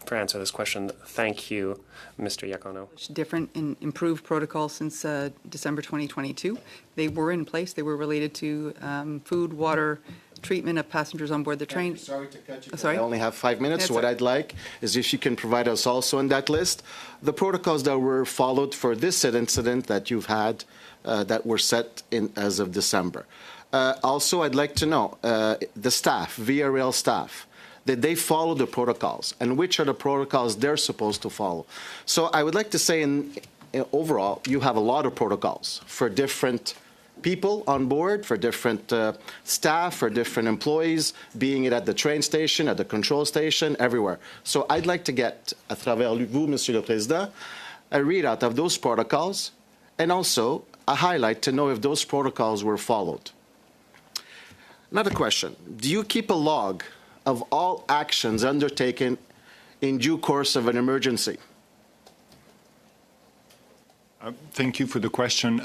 to answer this question. Thank you, Mr. Iacono. Different and improved protocols since December 2022. They were in place. They were related to food, water, treatment of passengers on board the train. Sorry to cut you. Sorry? I only have 5 minutes. That's What all right. I'd like is if you can provide us also in that list the protocols that were followed for this incident that you've had that were set in as of December. Also, I'd like to know the staff, Via Rail staff, did they follow the protocols, and which are the protocols they're supposed to follow? So I would like to say, overall, you have a lot of protocols for different people on board, for different staff, for different employees, being it at the train station, at the control station, everywhere. So I'd like to get, à travers vous, Monsieur le Président, a readout of those protocols, and also a highlight to know if those protocols were followed. Another question. Do you keep a log of all actions undertaken in due course of an emergency? Thank you for the question.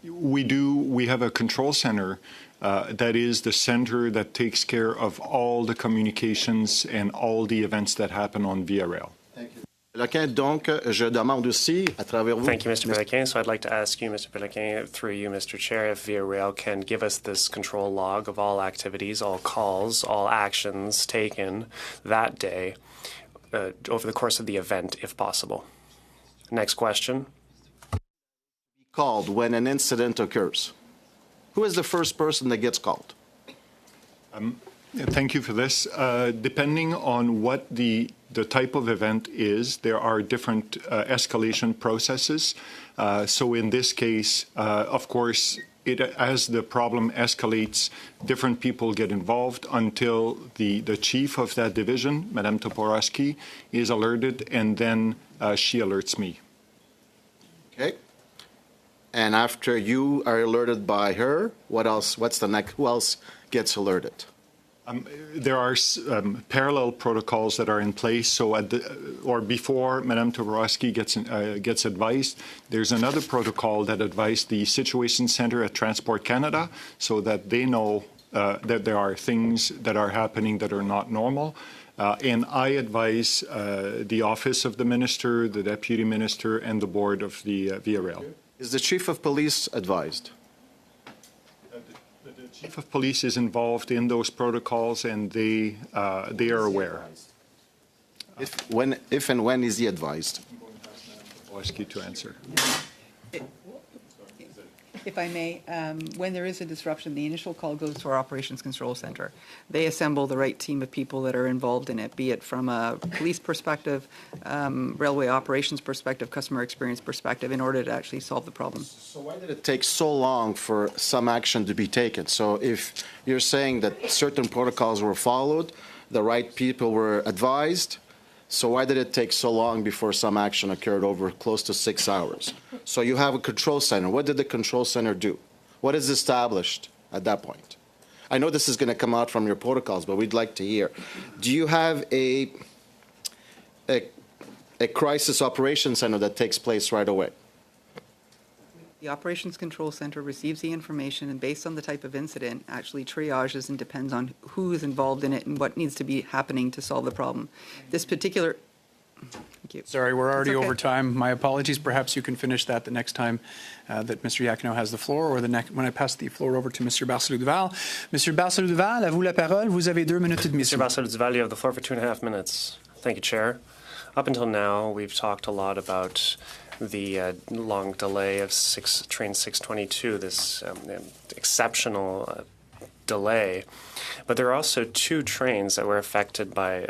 We have a control center that is the center that takes care of all the communications and all the events that happen on Via Rail. Thank you. Donc, je demande aussi, à travers vous, Thank you, Mr. Péloquin. So I'd like to ask you, Mr. Péloquin, through you, Mr. Chair, if Via Rail can give us this control log of all activities, all calls, all actions taken that day over the course of the event, if possible. Next question. called when an incident occurs? Who is the first person that gets called? Thank you for this. Depending on what the type of event is, there are different escalation processes. So in this case, of course, as the problem escalates, different people get involved until the chief of that division, Madame Toporowski, is alerted, and then she alerts me. Okay. And after you are alerted by her, what else? What's the next? Who else gets alerted? There are parallel protocols that are in place. So, or before Madame Toporowski gets advised, there's another protocol that advised the Situation Center at Transport Canada, so that they know that there are things that are happening that are not normal. And I advise the Office of the Minister, the Deputy Minister, and the Board of the Via Rail. Is the Chief of Police advised? The Chief of Police is involved in those protocols, and they are aware. If and when is he advised? I'll ask you to answer. If I may, when there is a disruption, the initial call goes to our Operations Control Center. They assemble the right team of people that are involved in it, be it from a police perspective, railway operations perspective, customer experience perspective, in order to actually solve the problem. So why did it take so long for some action to be taken? So if you're saying that certain protocols were followed, the right people were advised, so why did it take so long before some action occurred over close to 6 hours? So you have a control center. What did the control center do? What is established at that point? I know this is going to come out from your protocols, but we'd like to hear. Do you have a crisis operations center that takes place right away? The Operations Control Center receives the information, and based on the type of incident, actually triages and depends on who is involved in it and what needs to be happening to solve the problem. This particular... Thank you. Sorry, we're already It's okay. over time. My apologies. Perhaps you can finish that the next time that Mr. Iacono has the floor, or when I pass the floor over to Mr. Barcelou-Duval. Mr. Barcelou-Duval, à vous la parole. Vous avez 2 minutes et demie. Mr. Barcelou-Duval, you have the floor for 2.5 minutes. Thank you, Chair. Up until now, we've talked a lot about the long delay of train 622, this exceptional delay. But there are also 2 trains that were affected by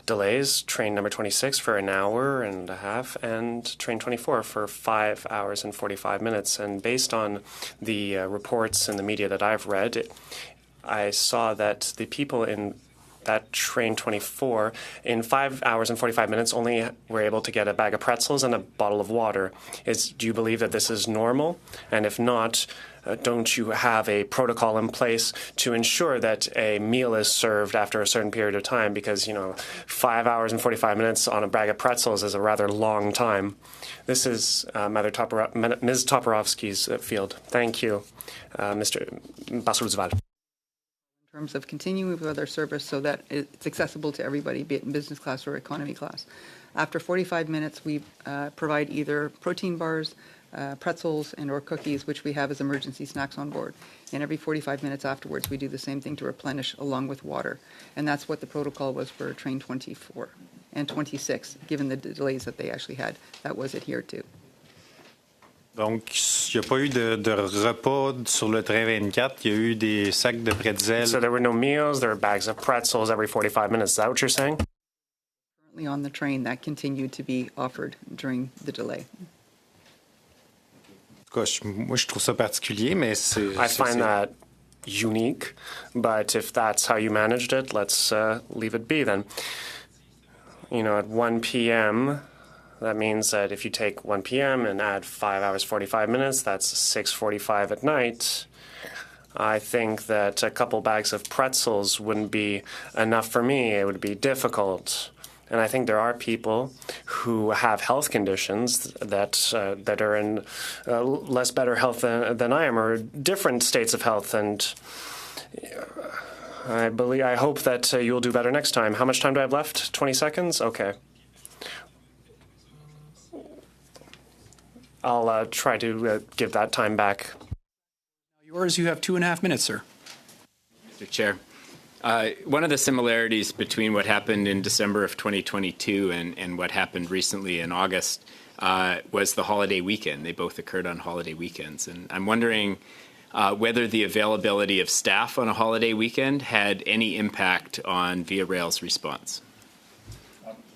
delays, train number 26 for 1.5 hours, and train 24 for 5 hours and 45 minutes. And based on the reports in the media that I've read, I saw that the people in that train 24, in 5 hours and 45 minutes, only were able to get a bag of pretzels and a bottle of water. Do you believe that this is normal? And if not, don't you have a protocol in place to ensure that a meal is served after a certain period of time? Because, 5 hours and 45 minutes on a bag of pretzels is a rather long time. This is Ms. Toporowski's field. Thank you, Mr. Bassoul-Duval. In terms of continuing with other service so that it's accessible to everybody, be it in business class or economy class. After 45 minutes, we provide either protein bars, pretzels, and or cookies, which we have as emergency snacks on board. And every 45 minutes afterwards, we do the same thing to replenish along with water. And that's what the protocol was for train 24 and 26, given the delays that they actually had. That was adhered to. Donc, il n'y a pas eu de repas sur le train 24. Il y a eu des sacs de pretzels. So there were no meals, there were bags of pretzels every 45 minutes. Is that what you're saying? Currently on the train, that continued to be offered during the delay. Moi, je trouve ça particulier, mais c'est... I find that unique, but if that's how you managed it, let's leave it be then. At 1 p.m., that means that if you take 1 p.m. and add 5 hours, 45 minutes, that's 6:45 at night. I think that a couple bags of pretzels wouldn't be enough for me. It would be difficult. And I think there are people who have health conditions that are in less better health than I am, or different states of health. And I hope that you'll do better next time. How much time do I have left? 20 seconds? Okay. I'll try to give that time back. Yours, you have 2.5 minutes, sir. Mr. Chair. One of the similarities between what happened in December of 2022 and what happened recently in August was the holiday weekend. They both occurred on holiday weekends. And I'm wondering whether the availability of staff on a holiday weekend had any impact on Via Rail's response.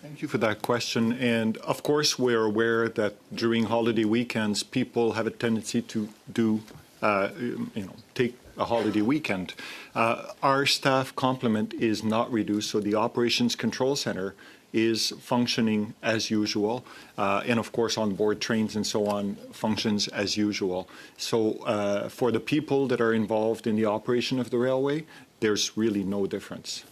Thank you for that question. And of course, we're aware that during holiday weekends, people have a tendency to take a holiday weekend. Our staff complement is not reduced, so the Operations Control Center is functioning as usual, and of course on board trains and so on functions as usual. So for the people that are involved in the operation of the railway, there's really no difference.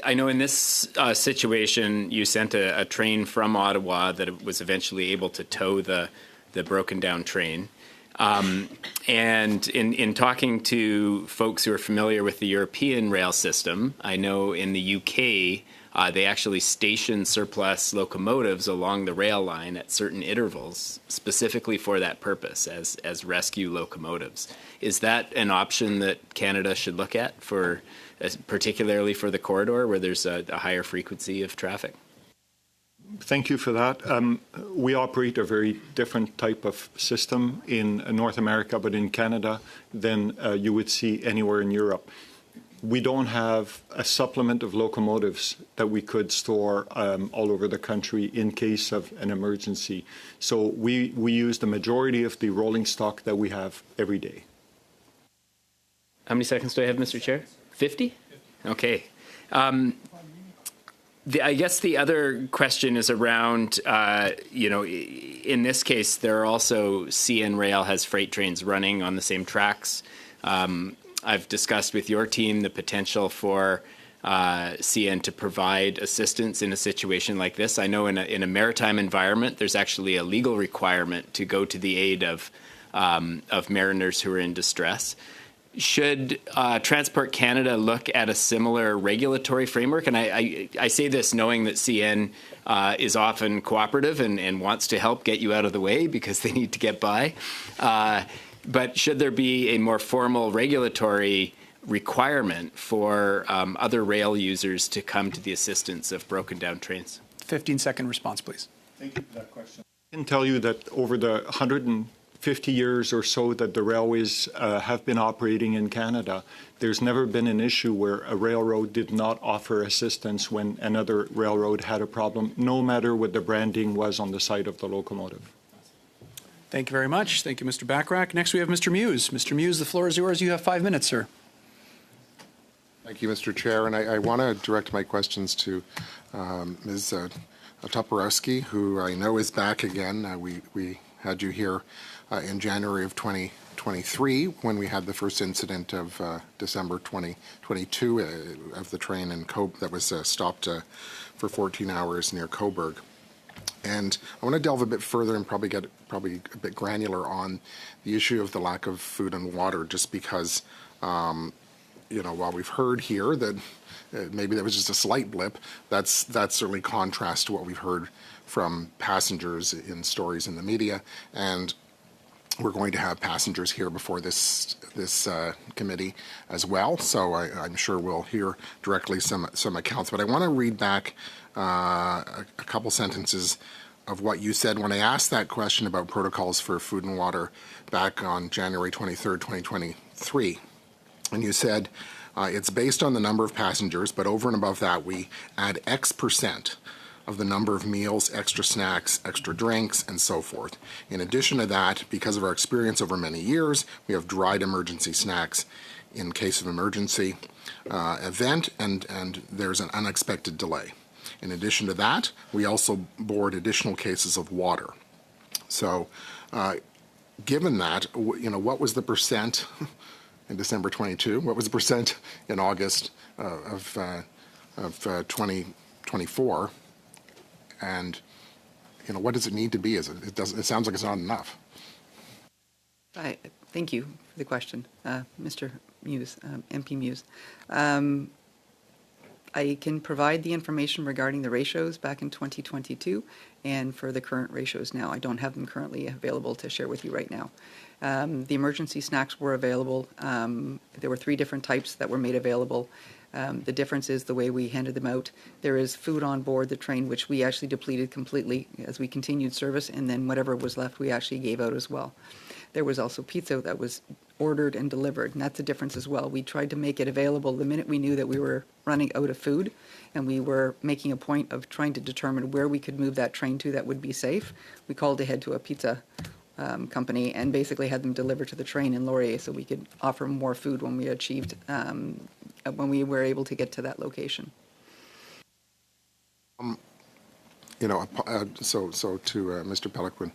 I know in this situation, you sent a train from Ottawa that was eventually able to tow the broken down train. And in talking to folks who are familiar with the European rail system, I know in the UK, they actually station surplus locomotives along the rail line at certain intervals, specifically for that purpose, as rescue locomotives. Is that an option that Canada should look at, particularly for the corridor where there's a higher frequency of traffic? Thank you for that. We operate a very different type of system in North America, but in Canada than you would see anywhere in Europe. We don't have a supplement of locomotives that we could store all over the country in case of an emergency. So we use the majority of the rolling stock that we have every day. How many seconds do I have, Mr. Chair? 50? Okay. I guess the other question is around, in this case, there are also CN Rail has freight trains running on the same tracks. I've discussed with your team the potential for CN to provide assistance in a situation like this. I know in a maritime environment, there's actually a legal requirement to go to the aid of mariners who are in distress. Should Transport Canada look at a similar regulatory framework? And I say this knowing that CN is often cooperative and wants to help get you out of the way because they need to get by. But should there be a more formal regulatory requirement for other rail users to come to the assistance of broken down trains? 15-second response, please. Thank you for that question. I can tell you that over the 150 years or so that the railways have been operating in Canada, there's never been an issue where a railroad did not offer assistance when another railroad had a problem, no matter what the branding was on the side of the locomotive. Thank you very much. Thank you, Mr. Bachrach. Next, we have Mr. Muse. Mr. Muse, the floor is yours. You have 5 minutes, sir. Thank Thank you, Mr. Chair. And I want to direct my questions to Ms. Toporowski, who I know is back again. We had you here in January of 2023 when we had the first incident of December 2022 of the train in that was stopped for 14 hours near Cobourg. And I want to delve a bit further and probably get a bit granular on the issue of the lack of food and water, just because, while we've heard here that maybe that was just a slight blip, that's certainly contrast to what we've heard from passengers in stories in the media. And we're going to have passengers here before this committee as well, so I'm sure we'll hear directly some accounts. But I want to read back a couple sentences of what you said when I asked that question about protocols for food and water back on January 23rd, 2023. And you said, it's based on the number of passengers, but over and above that, we add X percent of the number of meals, extra snacks, extra drinks, and so forth. In addition to that, because of our experience over many years, we have dried emergency snacks in case of emergency event, and there's an unexpected delay. In addition to that, we also board additional cases of water. So, given that, what was the percent in December 22? What was the percent in August of 2024? And what does it need to be? It sounds like it's not enough. Thank you for the question, Mr. Muse, MP Muse. I can provide the information regarding the ratios back in 2022 and for the current ratios now. I don't have them currently available to share with you right now. The emergency snacks were available. There were 3 different types that were made available. The difference is the way we handed them out. There is food on board the train, which we actually depleted completely as we continued service, and then whatever was left we actually gave out as well. There was also pizza that was ordered and delivered, and that's a difference as well. We tried to make it available the minute we knew that we were running out of food, and we were making a point of trying to determine where we could move that train to that would be safe. We called ahead to a pizza company and basically had them deliver to the train in Laurier so we could offer more food when we achieved, when we were able to get to that location. So to Mr. Peliquin,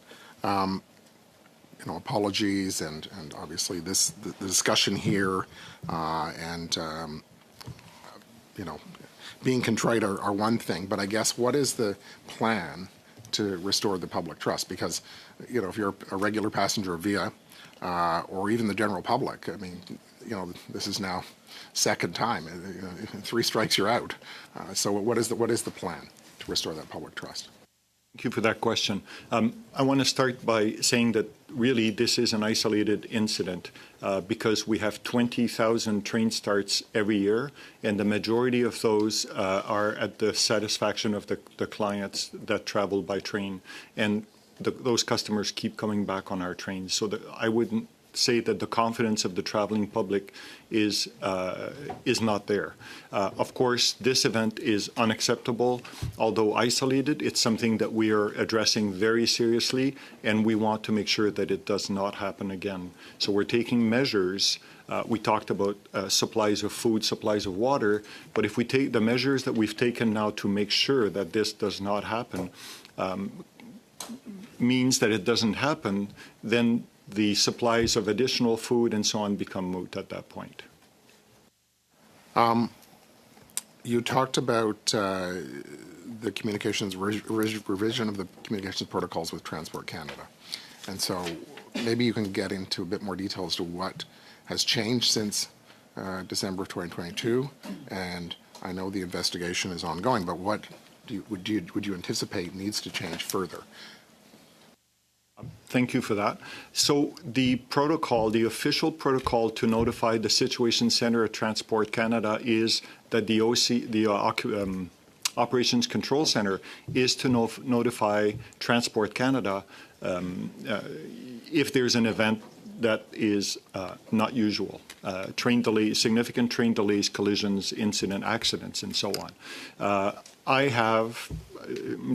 apologies and obviously the discussion here and being contrite are one thing, but I guess what is the plan to restore the public trust? Because if you're a regular passenger of VIA or even the general public, I mean, this is now second time. 3 strikes, you're out. So what is the plan to restore that public trust? Thank you for that question. I want to start by saying that really this is an isolated incident because we have 20,000 train starts every year, and the majority of those are at the satisfaction of the clients that travel by train. And those customers keep coming back on our trains. So I wouldn't say that the confidence of the traveling public is not there. Of course, this event is unacceptable. Although isolated, it's something that we are addressing very seriously, and we want to make sure that it does not happen again. So we're taking measures. We talked about supplies of food, supplies of water, but if we take the measures that we've taken now to make sure that this does not happen, means that it doesn't happen, then the supplies of additional food and so on become moot at that point. You talked about the communications revision of the communications protocols with Transport Canada. And so maybe you can get into a bit more detail as to what has changed since December of 2022. And I know the investigation is ongoing, but what would you anticipate needs to change further? Thank you for that. So the protocol, the official protocol to notify the Situation Center at Transport Canada is that the Operations Control Center is to notify Transport Canada if there's an event that is not usual. Train delays, significant train delays, collisions, incident, accidents, and so on. I have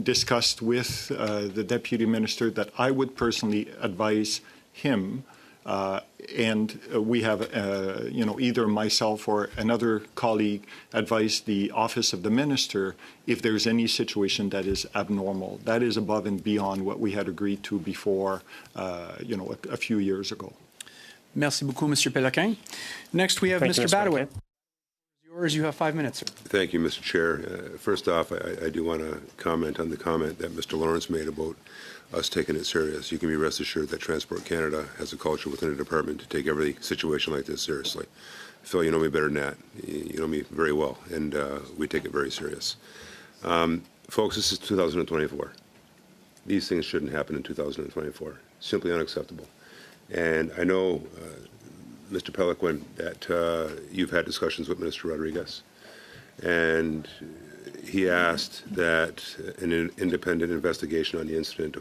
discussed with the Deputy Minister that I would personally advise him And we have, either myself or another colleague advise the Office of the Minister if there's any situation that is abnormal. That is above and beyond what we had agreed to before, a few years ago. Merci beaucoup, Mr. Péloquin. Next, we have Thank you, Mr. Mr. Badawit. Péloquin. Yours, you have 5 minutes, sir. Thank you, Mr. Chair. First off, I do want to comment on the comment that Mr. Lawrence made about us taking it serious. You can be rest assured that Transport Canada has a culture within the department to take every situation like this seriously. Phil, you know me better than that. You know me very well, and we take it very serious. Folks, this is 2024. These things shouldn't happen in 2024. Simply unacceptable. And I know, Mr. Péloquin, that you've had discussions with Minister Rodriguez, and he asked that an independent investigation on the incident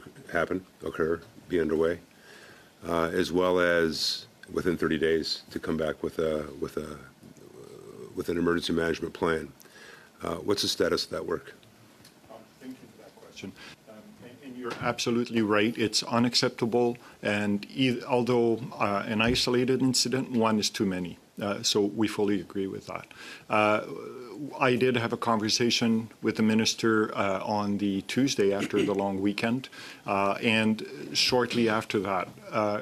occur, be underway, as well as within 30 days to come back with an emergency management plan. What's the status of that work? Thank you for that question. And you're absolutely right. It's unacceptable. And although an isolated incident, one is too many. So we fully agree with that. I did have a conversation with the minister on the Tuesday after the long weekend, and shortly after that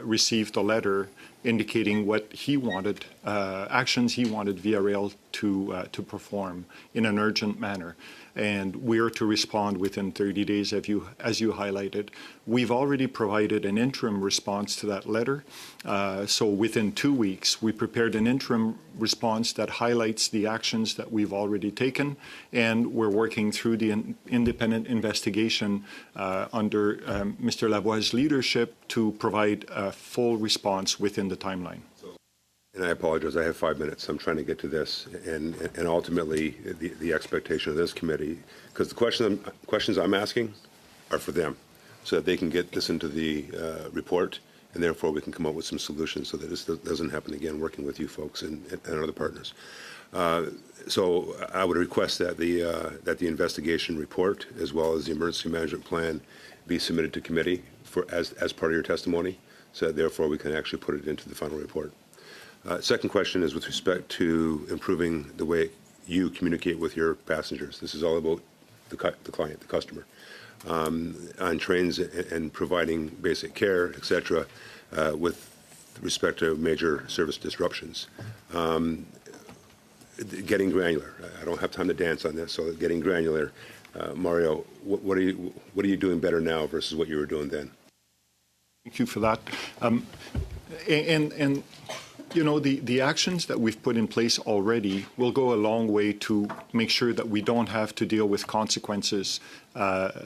received a letter indicating what he wanted, actions he wanted Via Rail to perform in an urgent manner. And we're to respond within 30 days, as you highlighted. We've already provided an interim response to that letter. So within 2 weeks, we prepared an interim response that highlights the actions that we've already taken, and we're working through the independent investigation under Mr. Lavoie's leadership to provide a full response within the timeline. And I apologize, I have 5 minutes. I'm trying to get to this, and ultimately the expectation of this committee, because the questions I'm asking are for them, so that they can get this into the report, and therefore we can come up with some solutions so that this doesn't happen again, working with you folks and other partners. So I would request that the investigation report, as well as the emergency management plan, be submitted to committee as part of your testimony, so that therefore we can actually put it into the final report. Second question is with respect to improving the way you communicate with your passengers. This is all about the client, the customer, on trains and providing basic care, etc., with respect to major service disruptions. Getting granular. I don't have time to dance on this, so getting granular. Mario, what are you doing better now versus what you were doing then? Thank you for that. The actions that we've put in place already will go a long way to make sure that we don't have to deal with consequences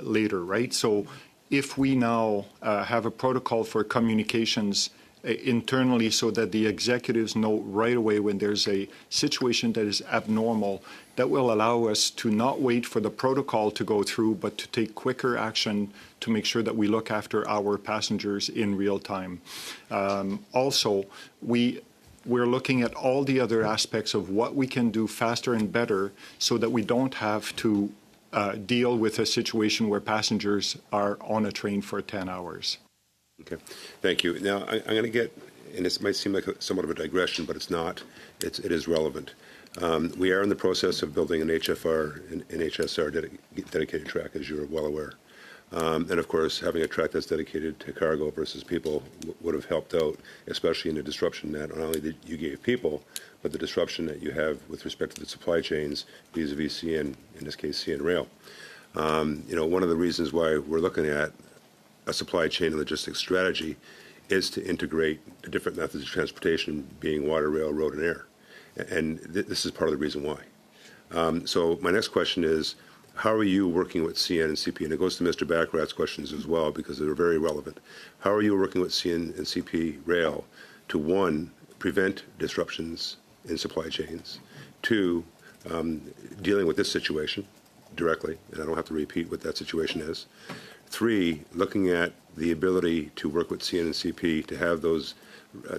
later, right? So if we now have a protocol for communications internally so that the executives know right away when there's a situation that is abnormal, that will allow us to not wait for the protocol to go through, but to take quicker action to make sure that we look after our passengers in real time. Also, we're looking at all the other aspects of what we can do faster and better so that we don't have to deal with a situation where passengers are on a train for 10 hours. Okay, thank you. Now, I'm going to get, and this might seem like somewhat of a digression, but it's not. It is relevant. We are in the process of building an HFR and HSR dedicated track, as you're well aware. And of course, having a track that's dedicated to cargo versus people would have helped out, especially in the disruption that not only that you gave people, but the disruption that you have with respect to the supply chains vis-a-vis CN, in this case, CN Rail. One of the reasons why we're looking at a supply chain and logistics strategy is to integrate the different methods of transportation, being water, rail, road, and air. And this is part of the reason why. So my next question is, how are you working with CN and CP? And it goes to Mr. Baccarat's questions as well, because they're very relevant. How are you working with CN and CP Rail to, one, prevent disruptions in supply chains, two, dealing with this situation directly, and I don't have to repeat what that situation is, three, looking at the ability to work with CN and CP to have those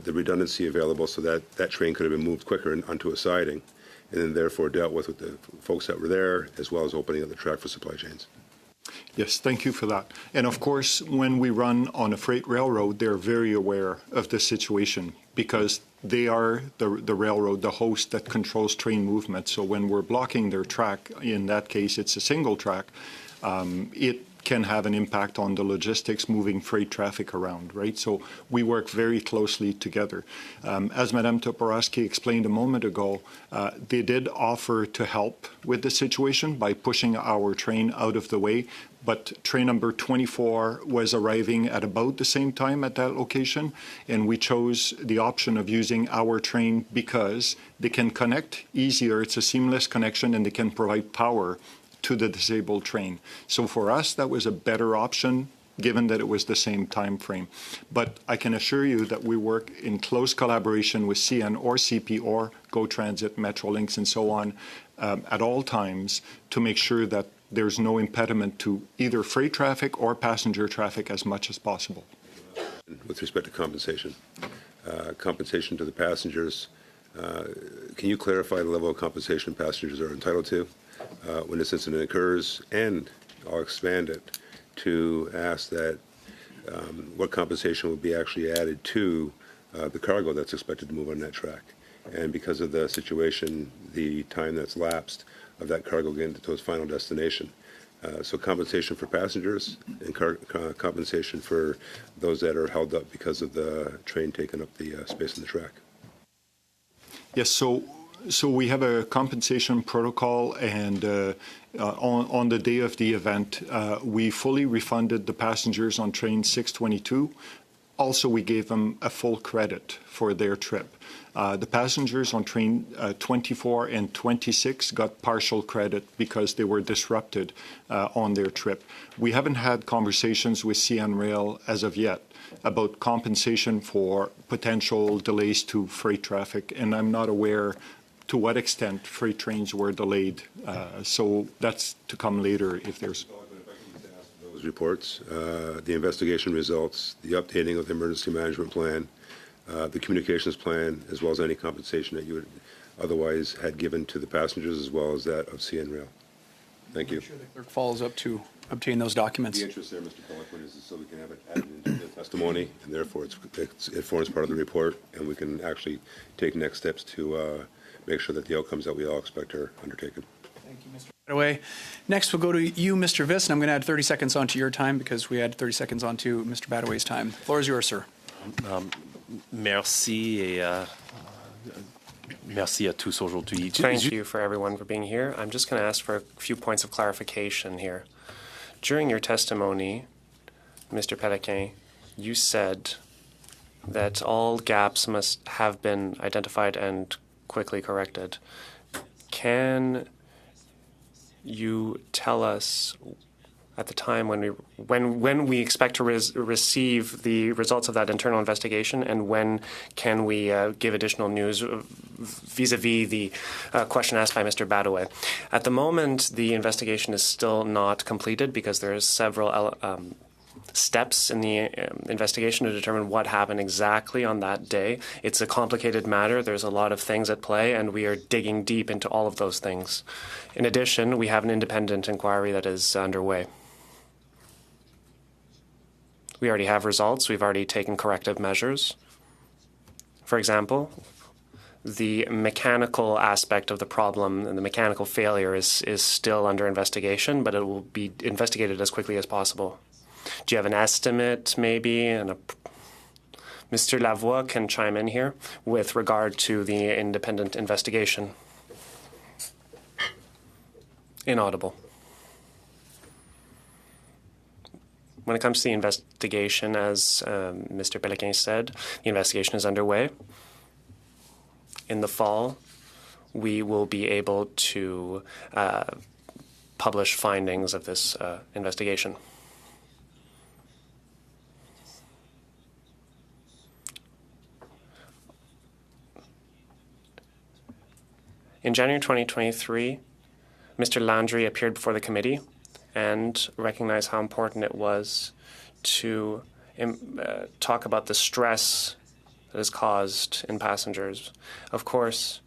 the redundancy available so that that train could have been moved quicker onto a siding, and then therefore dealt with the folks that were there, as well as opening up the track for supply chains? Yes, thank you for that. And of course, when we run on a freight railroad, they're very aware of the situation because they are the railroad, the host that controls train movement. So when we're blocking their track, in that case, it's a single track, it can have an impact on the logistics moving freight traffic around, right? So we work very closely together. As Madame Toporowski explained a moment ago, they did offer to help with the situation by pushing our train out of the way, but train number 24 was arriving at about the same time at that location, and we chose the option of using our train because they can connect easier. It's a seamless connection, and they can provide power to the disabled train. So for us, that was a better option, given that it was the same time frame. But I can assure you that we work in close collaboration with CN or CP or GO Transit, Metrolinx, and so on at all times to make sure that there's no impediment to either freight traffic or passenger traffic as much as possible. With respect to compensation, compensation to the passengers, can you clarify the level of compensation passengers are entitled to when this incident occurs? And I'll expand it to ask that what compensation will be actually added to the cargo that's expected to move on that track. And because of the situation, the time that's lapsed of that cargo getting to its final destination. So compensation for passengers and compensation for those that are held up because of the train taking up the space on the track. Yes, so we have a compensation protocol, and on the day of the event, we fully refunded the passengers on train 622. Also, we gave them a full credit for their trip. The passengers on train 24 and 26 got partial credit because they were disrupted on their trip. We haven't had conversations with CN Rail as of yet about compensation for potential delays to freight traffic, and I'm not aware to what extent freight trains were delayed. So that's to come later if there's... Those reports, the investigation results, the updating of the emergency management plan, the communications plan, as well as any compensation that you would otherwise had given to the passengers, as well as that of CN Rail. Thank you. I'm sure the clerk follows up to obtain those documents. The interest there, Mr. Pelliquin, is so we can have it added into the testimony, and therefore it forms part of the report, and we can actually take next steps to make sure that the outcomes that we all expect are undertaken. Thank you, Mr. Badaway. Next, we'll go to you, Mr. Viss, and I'm going to add 30 seconds onto your time because we had 30 seconds onto Mr. Badaway's time. The floor is yours, sir. Merci et merci à tous aujourd'hui. Thank you for everyone for being here. I'm just going to ask for a few points of clarification here. During your testimony, Mr. Pellequin, you said that all gaps must have been identified and quickly corrected. Can you tell us at the time when we expect to receive the results of that internal investigation, and when can we give additional news vis-a-vis the question asked by Mr. Badaway? At the moment, the investigation is still not completed because there are several steps in the investigation to determine what happened exactly on that day. It's a complicated matter. There's a lot of things at play, and we are digging deep into all of those things. In addition, we have an independent inquiry that is underway. We already have results. We've already taken corrective measures. For example, the mechanical aspect of the problem and the mechanical failure is still under investigation, but it will be investigated as quickly as possible. Do you have an estimate, maybe? Mr. Lavoie can chime in here with regard to the independent investigation. Inaudible. When it comes to the investigation, as Mr. Pellequin said, the investigation is underway. In the fall, we will be able to publish findings of this investigation. In January 2023, Mr. Landry appeared before the committee and recognized how important it was to talk about the stress that is caused in passengers. Of course,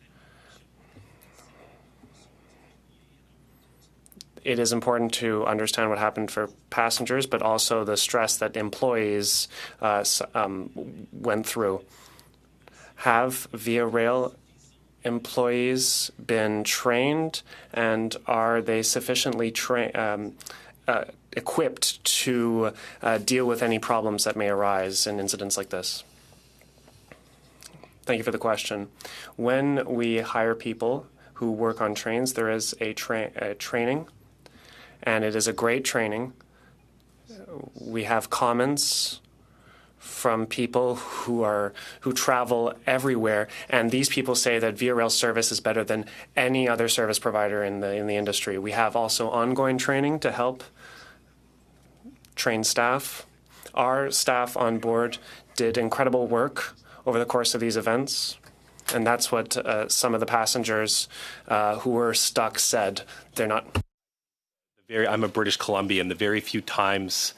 it is important to understand what happened for passengers, but also the stress that employees went through. Have Via Rail employees been trained, and are they sufficiently equipped to deal with any problems that may arise in incidents like this? Thank you for the question. When we hire people who work on trains, there is a training, and it is a great training. We have comments from people who travel everywhere, and these people say that Via Rail service is better than any other service provider in the industry. We have also ongoing training to help train staff. Our staff on board did incredible work over the course of these events, and that's what some of the passengers who were stuck said. They're not. I'm a British Columbian. The very few times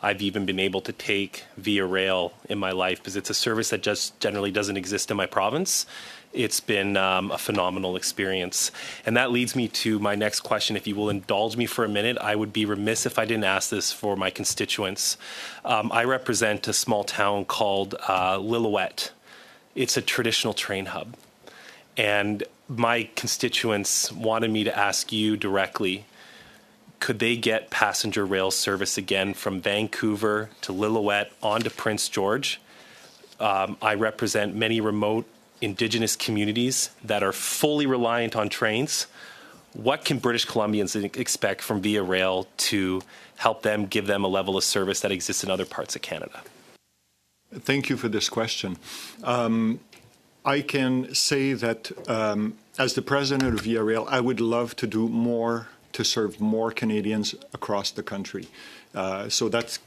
I've even been able to take Via Rail in my life, because it's a service that just generally doesn't exist in my province. It's been a phenomenal experience. And that leads me to my next question. If you will indulge me for a minute, I would be remiss if I didn't ask this for my constituents. I represent a small town called Lillooet. It's a traditional train hub. And my constituents wanted me to ask you directly, could they get passenger rail service again from Vancouver to Lillooet on to Prince George? I represent many remote Indigenous communities that are fully reliant on trains. What can British Columbians expect from Via Rail to help them, give them a level of service that exists in other parts of Canada? Thank you for this question. I can say that as the president of Via Rail, I would love to do more to serve more Canadians across the country. So that's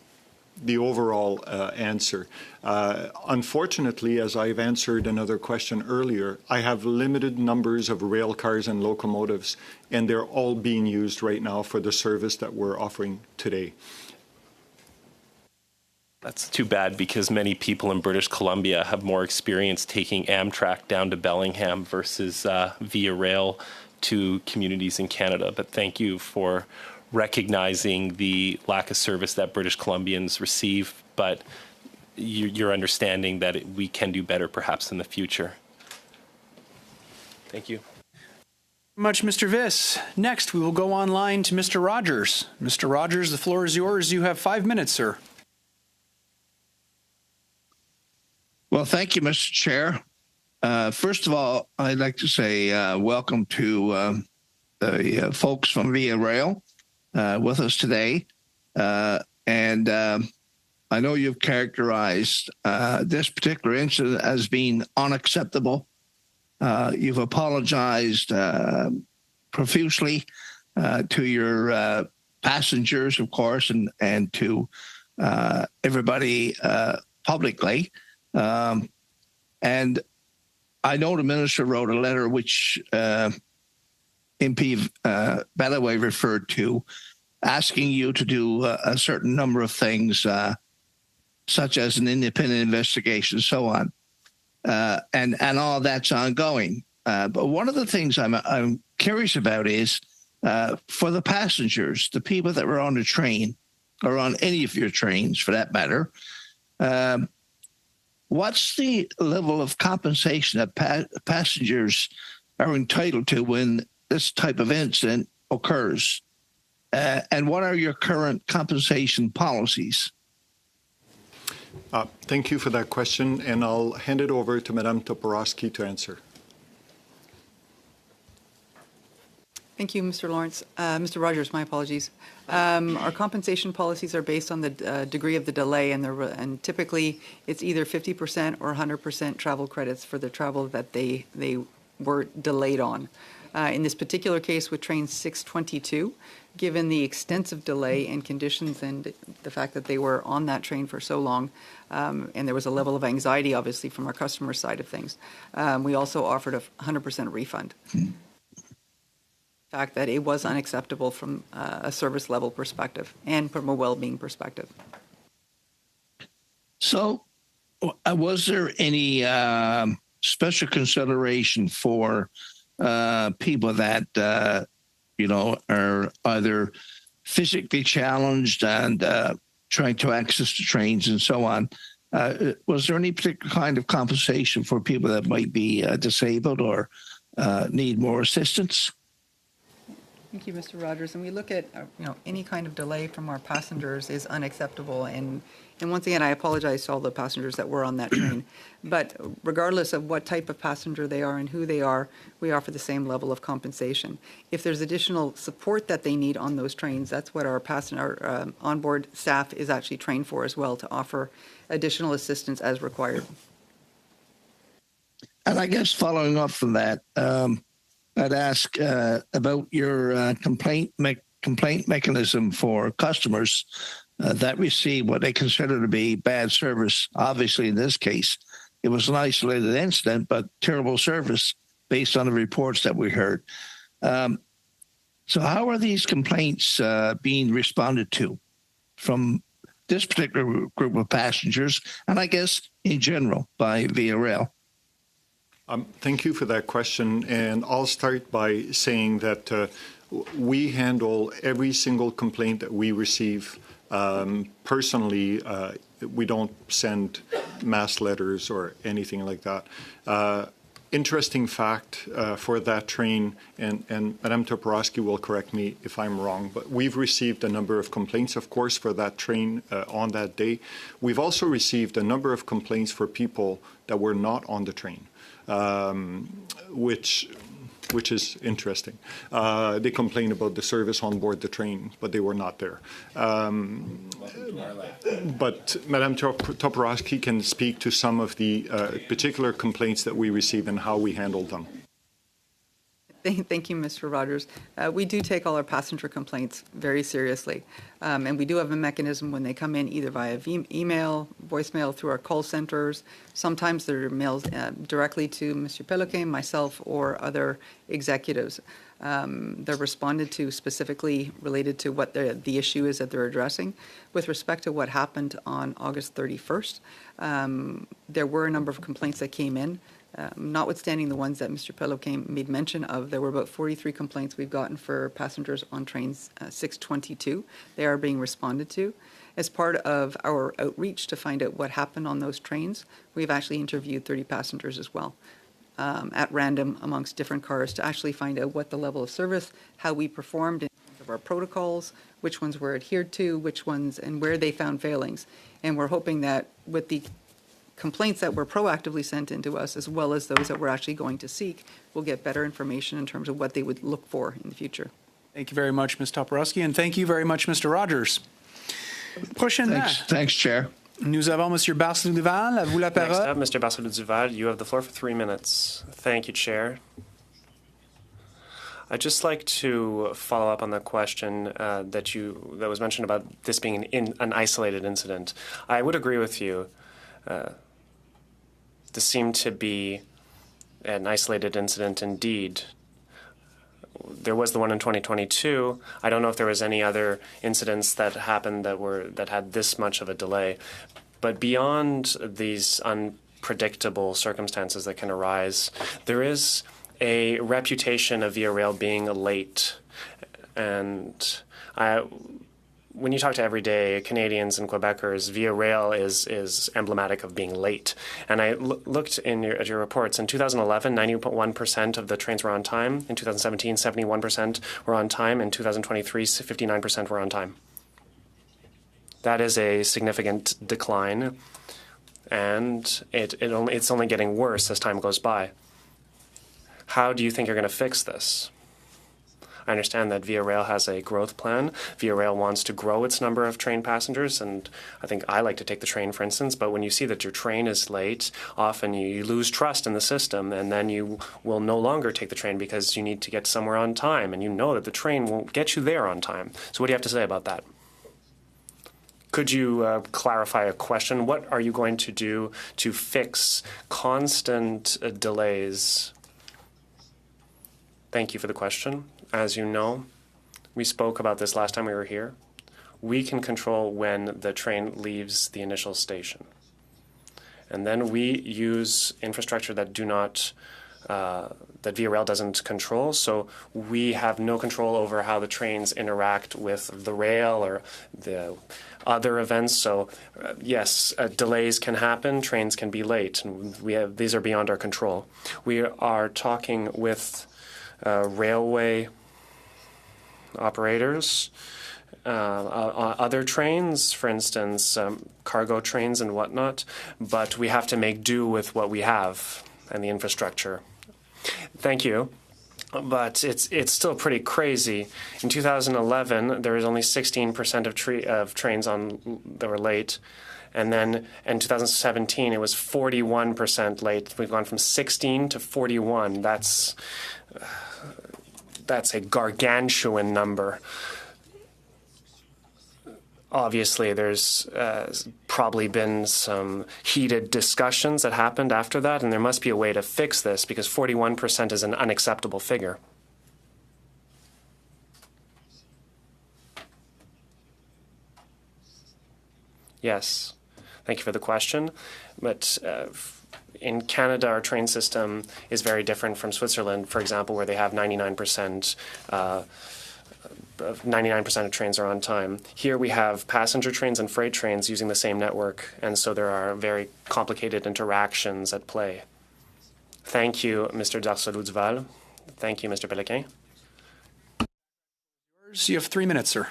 the overall answer. Unfortunately, as I've answered another question earlier, I have limited numbers of rail cars and locomotives, and they're all being used right now for the service that we're offering today. That's too bad, because many people in British Columbia have more experience taking Amtrak down to Bellingham versus Via Rail to communities in Canada. But thank you for recognizing the lack of service that British Columbians receive, but you're understanding that we can do better perhaps in the future. Thank you. Much, Mr. Viss. Next, we will go online to Mr. Rogers. Mr. Rogers, the floor is yours. You have 5 minutes, sir. Well, thank you, Mr. Chair. First of all, I'd like to say welcome to the folks from Via Rail with us today. And I know you've characterized this particular incident as being unacceptable. You've apologized profusely to your passengers, of course, and to everybody publicly. And I know the minister wrote a letter which MP Bellaway referred to, asking you to do a certain number of things, such as an independent investigation, so on, and all that's ongoing. But one of the things I'm curious about is for the passengers, the people that were on the train, or on any of your trains for that matter. What's the level of compensation that passengers are entitled to when this type of incident occurs? And what are your current compensation policies? Thank you for that question, and I'll hand it over to Madame Toporowski to answer. Thank you, Mr. Lawrence. Mr. Rogers, my apologies. Our compensation policies are based on the degree of the delay, and typically it's either 50% or 100% travel credits for the travel that they were delayed on. In this particular case with train 622, given the extensive delay and conditions and the fact that they were on that train for so long, and there was a level of anxiety, obviously, from our customer side of things, we also offered a 100% refund. Fact that it was unacceptable from a service level perspective and from a well-being perspective. So, was there any special consideration for people that are either physically challenged and trying to access the trains and so on. Was there any particular kind of compensation for people that might be disabled or need more assistance? Thank you, Mr. Rogers. And we look at, any kind of delay from our passengers is unacceptable. And once again, I apologize to all the passengers that were on that train. But regardless of what type of passenger they are and who they are, we offer the same level of compensation. If there's additional support that they need on those trains, that's what our onboard staff is actually trained for as well, to offer additional assistance as required. And I guess following up from that, I'd ask about your complaint mechanism for customers that receive what they consider to be bad service. Obviously, in this case, it was an isolated incident, but terrible service based on the reports that we heard. So how are these complaints being responded to from this particular group of passengers, and I guess in general by Via Rail? Thank you for that question, and I'll start by saying that we handle every single complaint that we receive personally. We don't send mass letters or anything like that. Interesting fact for that train, and Madame Toporowski will correct me if I'm wrong, but we've received a number of complaints, of course, for that train on that day. We've also received a number of complaints for people that were not on the train. Which is interesting. They complain about the service on board the train, but they were not there. But Madame Toporowski can speak to some of the particular complaints that we receive and how we handled them. Thank you, Mr. Rogers. We do take all our passenger complaints very seriously, and we do have a mechanism when they come in, either via email, voicemail, through our call centers. Sometimes they're mailed directly to Mr. Péloquin, myself, or other executives. They're responded to specifically related to what the issue is that they're addressing. With respect to what happened on August 31st, there were a number of complaints that came in. Notwithstanding the ones that Mr. Péloquin made mention of, there were about 43 complaints we've gotten for passengers on trains 622. They are being responded to. As part of our outreach to find out what happened on those trains, we've actually interviewed 30 passengers as well, at random amongst different cars, to actually find out what the level of service, how we performed in terms of our protocols, which ones were adhered to, which ones, and where they found failings. And we're hoping that with the complaints that were proactively sent into us, as well as those that we're actually going to seek, we'll get better information in terms of what they would look for in the future. Thank you very much, Ms. Toporowski, and thank you very much, Mr. Rogers. Thanks, Chair. Nous avons Monsieur Barcelou-Duval. À vous la parole. Next up, Mr. Barcelou-Duval, you have the floor for 3 minutes. Thank you, Chair. I'd just like to follow up on the question that was mentioned about this being an isolated incident. I would agree with you. This seemed to be an isolated incident indeed. There was the one in 2022. I don't know if there was any other incidents that happened that had this much of a delay. But beyond these unpredictable circumstances that can arise, there is a reputation of Via Rail being late. And when you talk to everyday Canadians and Quebecers, Via Rail is emblematic of being late. And I looked at your reports. In 2011, 90.1% of the trains were on time. In 2017, 71% were on time. In 2023, 59% were on time. That is a significant decline, and it's only getting worse as time goes by. How do you think you're going to fix this? I understand that Via Rail has a growth plan. Via Rail wants to grow its number of train passengers, and I think I like to take the train, for instance, but when you see that your train is late, often you lose trust in the system, and then you will no longer take the train because you need to get somewhere on time, and you know that the train won't get you there on time. So what do you have to say about that? Could you clarify a question? What are you going to do to fix constant delays? Thank you for the question. As you know, we spoke about this last time we were here. We can control when the train leaves the initial station. And then we use infrastructure that do not that Via Rail doesn't control. So we have no control over how the trains interact with the rail or the other events. So yes, delays can happen, trains can be late, and these are beyond our control. We are talking with railway operators, other trains, for instance, cargo trains and whatnot, but we have to make do with what we have and the infrastructure. Thank you. But it's still pretty crazy. In 2011, there was only 16% of trains that were late. And then in 2017, it was 41% late. We've gone from 16 to 41. That's a gargantuan number. Obviously, there's probably been some heated discussions that happened after that, and there must be a way to fix this because 41% is an unacceptable figure. Yes, thank you for the question. But in Canada, our train system is very different from Switzerland, for example, where they have 99%. 99% of trains are on time. Here we have passenger trains and freight trains using the same network, and so there are very complicated interactions at play. Thank you, Mr. Darcelou-Duval. Thank you, Mr. Péloquin. You have 3 minutes, sir.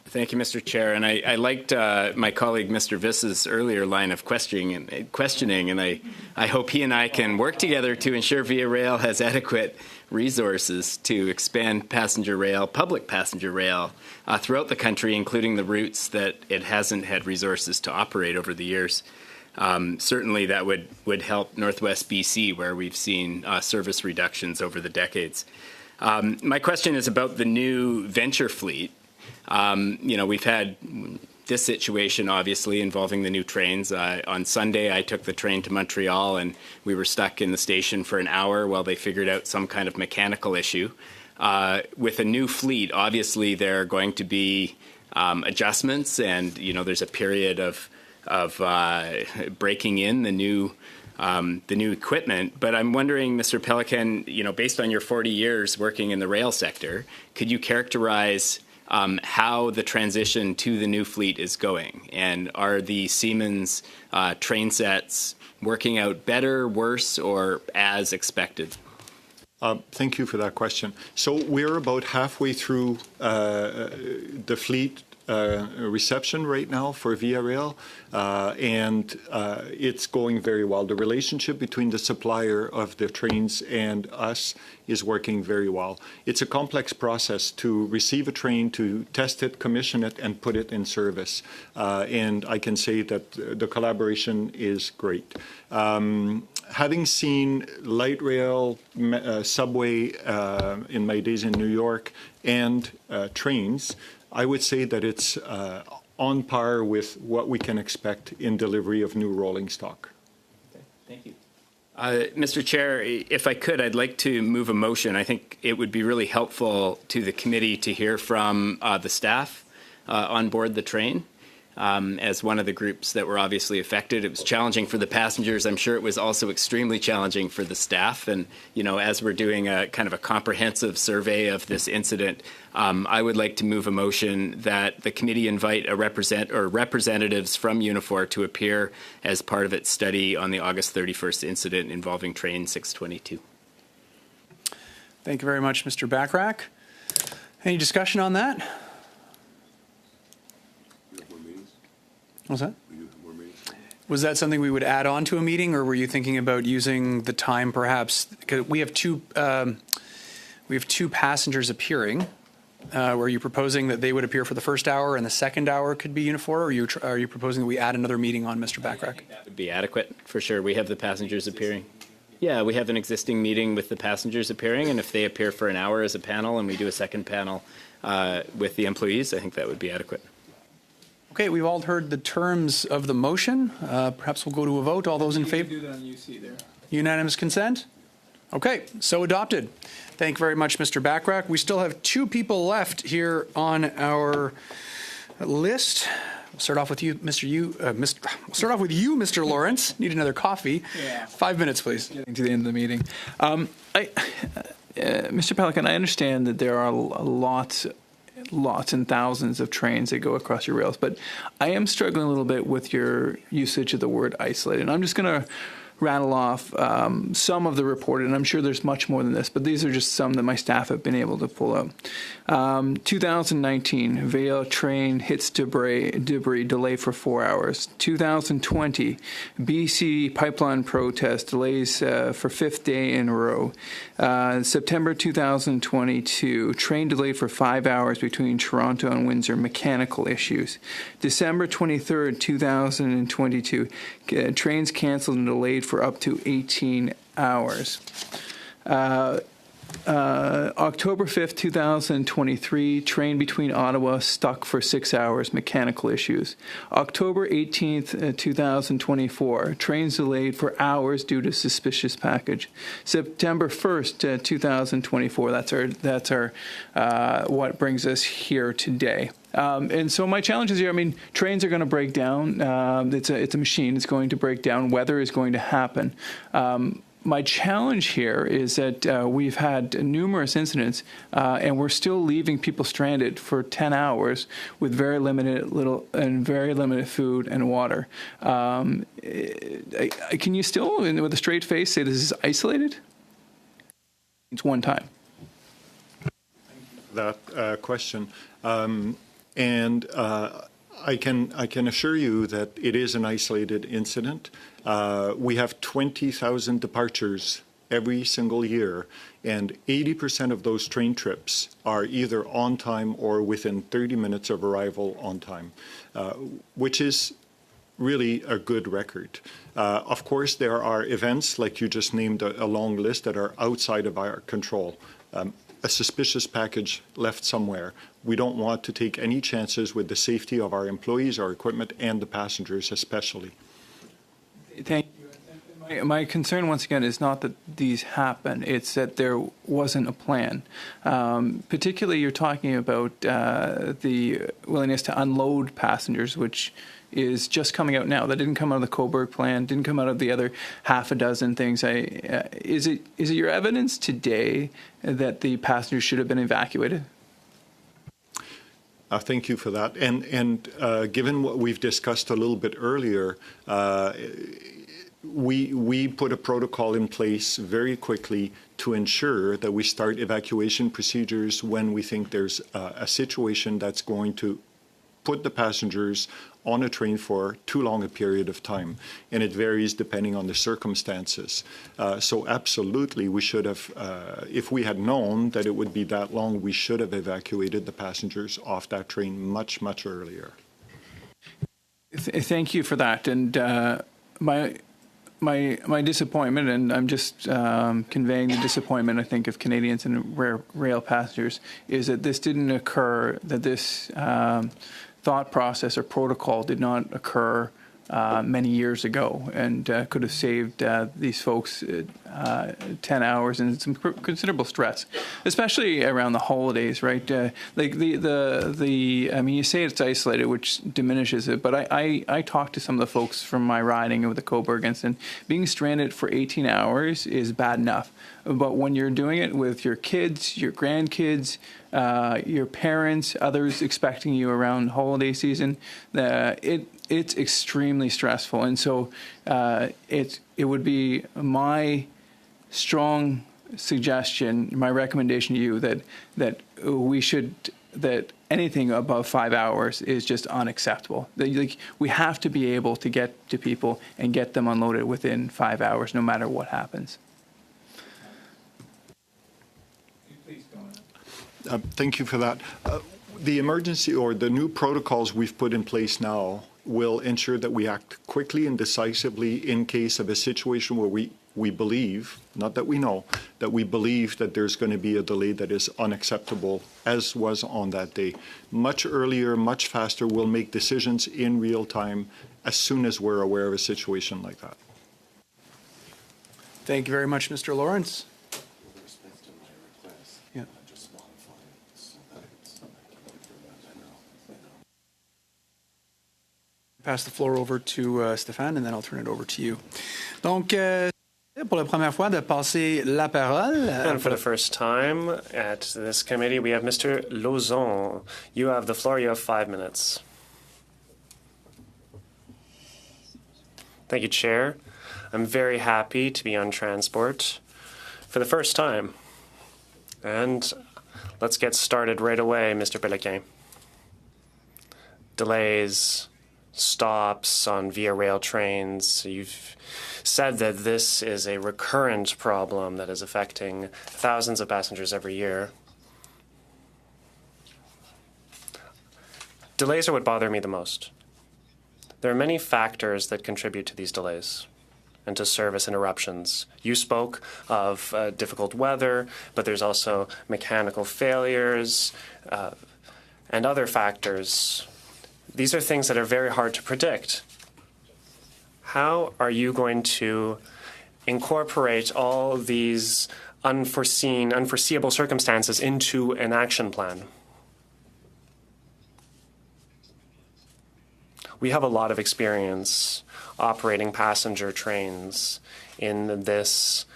Thank you, Mr. Chair. And I liked my colleague, Mr. Viss's earlier line of questioning, and I hope he and I can work together to ensure Via Rail has adequate resources to expand passenger rail, public passenger rail, throughout the country, including the routes that it hasn't had resources to operate over the years. Certainly that would help Northwest BC, where we've seen service reductions over the decades. My question is about the new venture fleet. We've had this situation, obviously, involving the new trains. On Sunday, I took the train to Montreal, and we were stuck in the station for an hour while they figured out some kind of mechanical issue. With a new fleet, obviously, there are going to be adjustments, and there's a period of breaking in the new equipment. But I'm wondering, Mr. Péloquin, based on your 40 years working in the rail sector, could you characterize how the transition to the new fleet is going? And are the Siemens train sets working out better, worse, or as expected? Thank you for that question. So we're about halfway through the fleet reception right now for Via Rail, and it's going very well. The relationship between the supplier of the trains and us is working very well. It's a complex process to receive a train, to test it, commission it, and put it in service. And I can say that the collaboration is great. Having seen light rail, subway in my days in New York, and trains, I would say that it's on par with what we can expect in delivery of new rolling stock. Okay, thank you. Mr. Chair, if I could, I'd like to move a motion. I think it would be really helpful to the committee to hear from the staff on board the train. As one of the groups that were obviously affected. It was challenging for the passengers. I'm sure it was also extremely challenging for the staff. And, as we're doing a kind of a comprehensive survey of this incident, I would like to move a motion that the committee invite representatives from Unifor to appear as part of its study on the August 31st incident involving train 622. Thank you very much, Mr. Bachrach. Any discussion on that? What's that? Was that something we would add on to a meeting, or were you thinking about using the time perhaps? Because we have two passengers appearing. Were you proposing that they would appear for the first hour and the second hour could be Unifor, or are you proposing that we add another meeting on, Mr. Bachrach? I think that would be adequate for sure. We have the passengers appearing. Yeah, we have an existing meeting with the passengers appearing, and if they appear for an hour as a panel and we do a second panel with the employees, I think that would be adequate. Okay, we've all heard the terms of the motion. Perhaps we'll go to a vote. All those in favor? You can do that on UC there. Unanimous consent? Okay, so adopted. Thank you very much, Mr. Bachrach. We still have 2 people left here on our list. Start off with you, start off with you, Mr. Lawrence. Need another coffee. Yeah. 5 minutes, please. Getting to the end of the meeting. Mr. Pelican, I understand that there are lots and thousands of trains that go across your rails, but I am struggling a little bit with your usage of the word isolated. And I'm just going to rattle off some of the reported, and I'm sure there's much more than this, but these are just some that my staff have been able to pull out. 2019, Vail train hits debris, delay for 4 hours. 2020, BC pipeline protest, delays for 5th day in a row. September 2022, train delayed for 5 hours between Toronto and Windsor, mechanical issues. December 23rd, 2022, trains canceled and delayed for up to 18 hours. October 5th, 2023, train between Ottawa stuck for 6 hours, mechanical issues. October 18th, 2024, trains delayed for hours due to suspicious package. September 1st, 2024, that's our what brings us here today. And so my challenge is here, I mean, trains are going to break down. It's a machine. It's going to break down. Weather is going to happen. My challenge here is that we've had numerous incidents, and we're still leaving people stranded for 10 hours with very limited food and water. Can you still, with a straight face, say this is isolated? It's one time. That question. I can assure you that it is an isolated incident. We have 20,000 departures every single year, and 80% of those train trips are either on time or within 30 minutes of arrival on time, which is really a good record. Of course, there are events, like you just named a long list, that are outside of our control. A suspicious package left somewhere. We don't want to take any chances with the safety of our employees, our equipment, and the passengers especially. Thank you. My concern, once again, is not that these happen. It's that there wasn't a plan. Particularly, you're talking about the willingness to unload passengers, which is just coming out now. That didn't come out of the Coburg plan, didn't come out of the other half a dozen things. Is it your evidence today that the passengers should have been evacuated? Thank you for that. And given what we've discussed a little bit earlier, we put a protocol in place very quickly to ensure that we start evacuation procedures when we think there's a situation that's going to put the passengers on a train for too long a period of time, and it varies depending on the circumstances. So absolutely, we should have, if we had known that it would be that long, we should have evacuated the passengers off that train much, much earlier. Thank you for that. And my disappointment, and I'm just conveying the disappointment, I think, of Canadians and rail passengers, is that this didn't occur, that this thought process or protocol did not occur many years ago, and could have saved these folks 10 hours and some considerable stress, especially around the holidays, right? Like I mean, you say it's isolated, which diminishes it, but I talked to some of the folks from my riding with the Coburg incident. Being stranded for 18 hours is bad enough, but when you're doing it with your kids, your grandkids, your parents, others expecting you around holiday season, it's extremely stressful. And so it would be my strong suggestion, my recommendation to you that anything above 5 hours is just unacceptable. We have to be able to get to people and get them unloaded within 5 hours, no matter what happens. Thank you for that. The emergency or the new protocols we've put in place now will ensure that we act quickly and decisively in case of a situation where we believe, not that we know, that we believe that there's going to be a delay that is unacceptable, as was on that day. Much earlier, much faster, we'll make decisions in real time as soon as we're aware of a situation like that. Thank you very much, Mr. Lawrence. pass the floor over to Stéphane, and then I'll turn it over to you. Donc, pour la première fois de passer la parole. And for the first time at this committee, we have Mr. Lauzon. You have the floor. You have 5 minutes. Thank you, Chair. I'm very happy to be on transport for the first time. And let's get started right away, Mr. Péloquin. Delays, stops on Via Rail trains. You've said that this is a recurrent problem that is affecting thousands of passengers every year. Delays are what bother me the most. There are many factors that contribute to these delays and to service interruptions. You spoke of difficult weather, but there's also mechanical failures and other factors. These are things that are very hard to predict. How are you going to incorporate all these unforeseeable circumstances into an action plan? We have a lot of experience operating passenger trains in this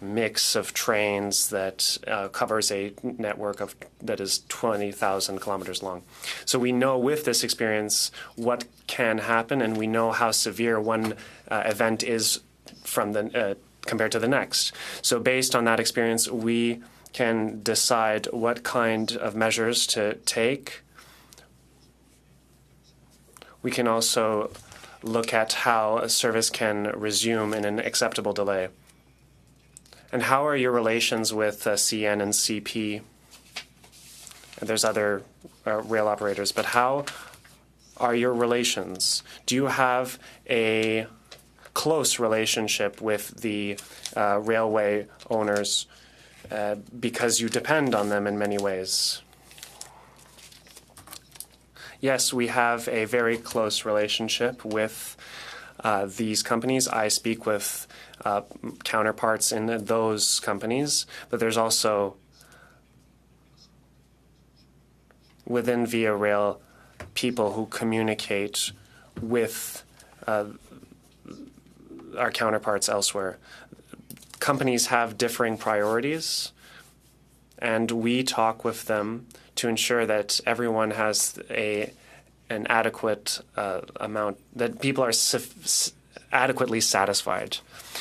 mix of trains that covers a network that is 20,000 kilometers long. So we know with this experience what can happen, and we know how severe one event is from the compared to the next. So based on that experience, we can decide what kind of measures to take. We can also look at how a service can resume in an acceptable delay. And how are your relations with CN and CP? And there's other rail operators, but how are your relations? Do you have a close relationship with the railway owners because you depend on them in many ways? Yes, we have a very close relationship with these companies. I speak with counterparts in those companies, but there's also within Via Rail people who communicate with our counterparts elsewhere. Companies have differing priorities, and we talk with them to ensure that everyone has an adequate amount, that people are adequately satisfied.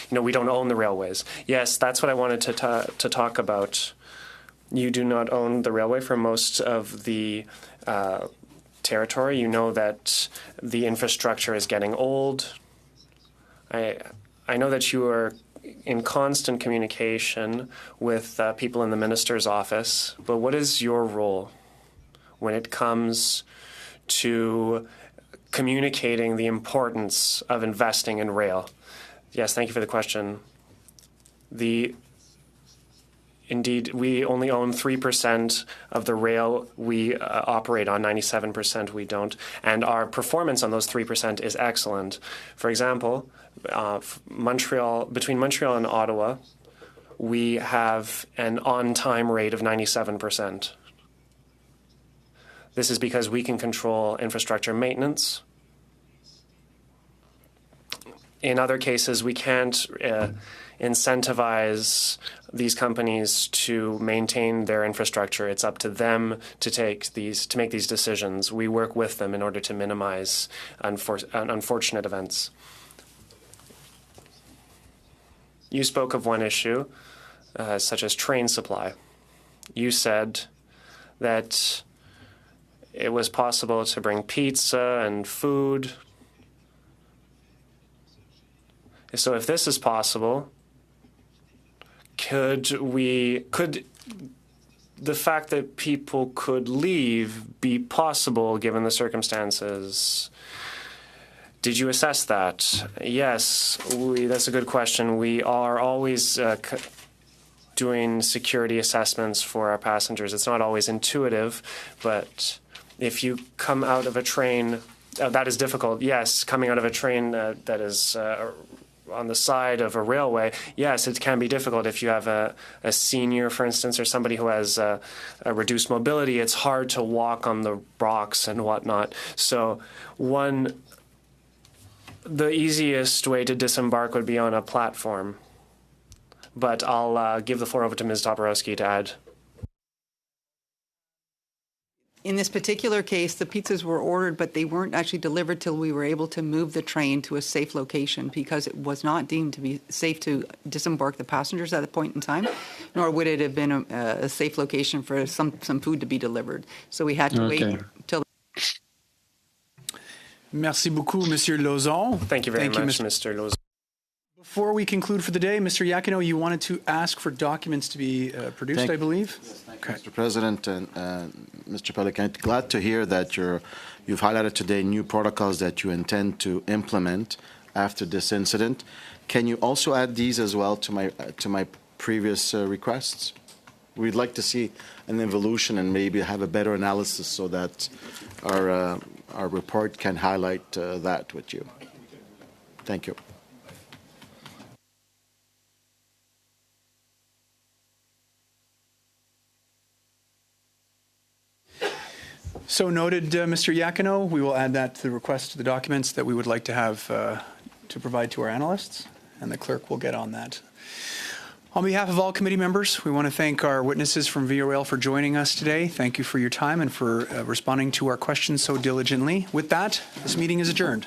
You know, we don't own the railways. Yes, that's what I wanted to talk about. You do not own the railway for most of the territory. You know that the infrastructure is getting old. I know that you are in constant communication with people in the minister's office, but what is your role when it comes to communicating the importance of investing in rail? Yes, thank you for the question. Indeed, we only own 3% of the rail we operate on, 97% we don't, and our performance on those 3% is excellent. For example, between Montreal and Ottawa, we have an on-time rate of 97%. This is because we can control infrastructure maintenance. In other cases, we can't incentivize these companies to maintain their infrastructure. It's up to them to make these decisions. We work with them in order to minimize unfortunate events. You spoke of one issue, such as train supply. You said that it was possible to bring pizza and food. So if this is possible, could the fact that people could leave be possible given the circumstances? Did you assess that? Yes, that's a good question. We are always doing security assessments for our passengers. It's not always intuitive, but if you come out of a train, that is difficult. Yes, coming out of a train that is on the side of a railway, yes, it can be difficult if you have a senior, for instance, or somebody who has a reduced mobility. It's hard to walk on the rocks and whatnot. So the easiest way to disembark would be on a platform. But I'll give the floor over to Ms. Toporowski to add. In this particular case, the pizzas were ordered, but they weren't actually delivered till we were able to move the train to a safe location because it was not deemed to be safe to disembark the passengers at that point in time, nor would it have been a safe location for some food to be delivered. So we had to wait till. Merci beaucoup, Monsieur Lauzon. Thank you very much, Mr. Lauzon. Before we conclude for the day, Mr. Iachino, you wanted to ask for documents to be produced, I believe? Yes, thank you, Mr. President and Mr. Pelican. Glad to hear that you've highlighted today new protocols that you intend to implement after this incident. Can you also add these as well to my previous requests? We'd like to see an evolution and maybe have a better analysis so that our report can highlight that with you. Thank you. So noted, Mr. Iachino. We will add that to the request to the documents that we would like to have to provide to our analysts, and the clerk will get on that. On behalf of all committee members, we want to thank our witnesses from Via Rail for joining us today. Thank you for your time and for responding to our questions so diligently. With that, this meeting is adjourned.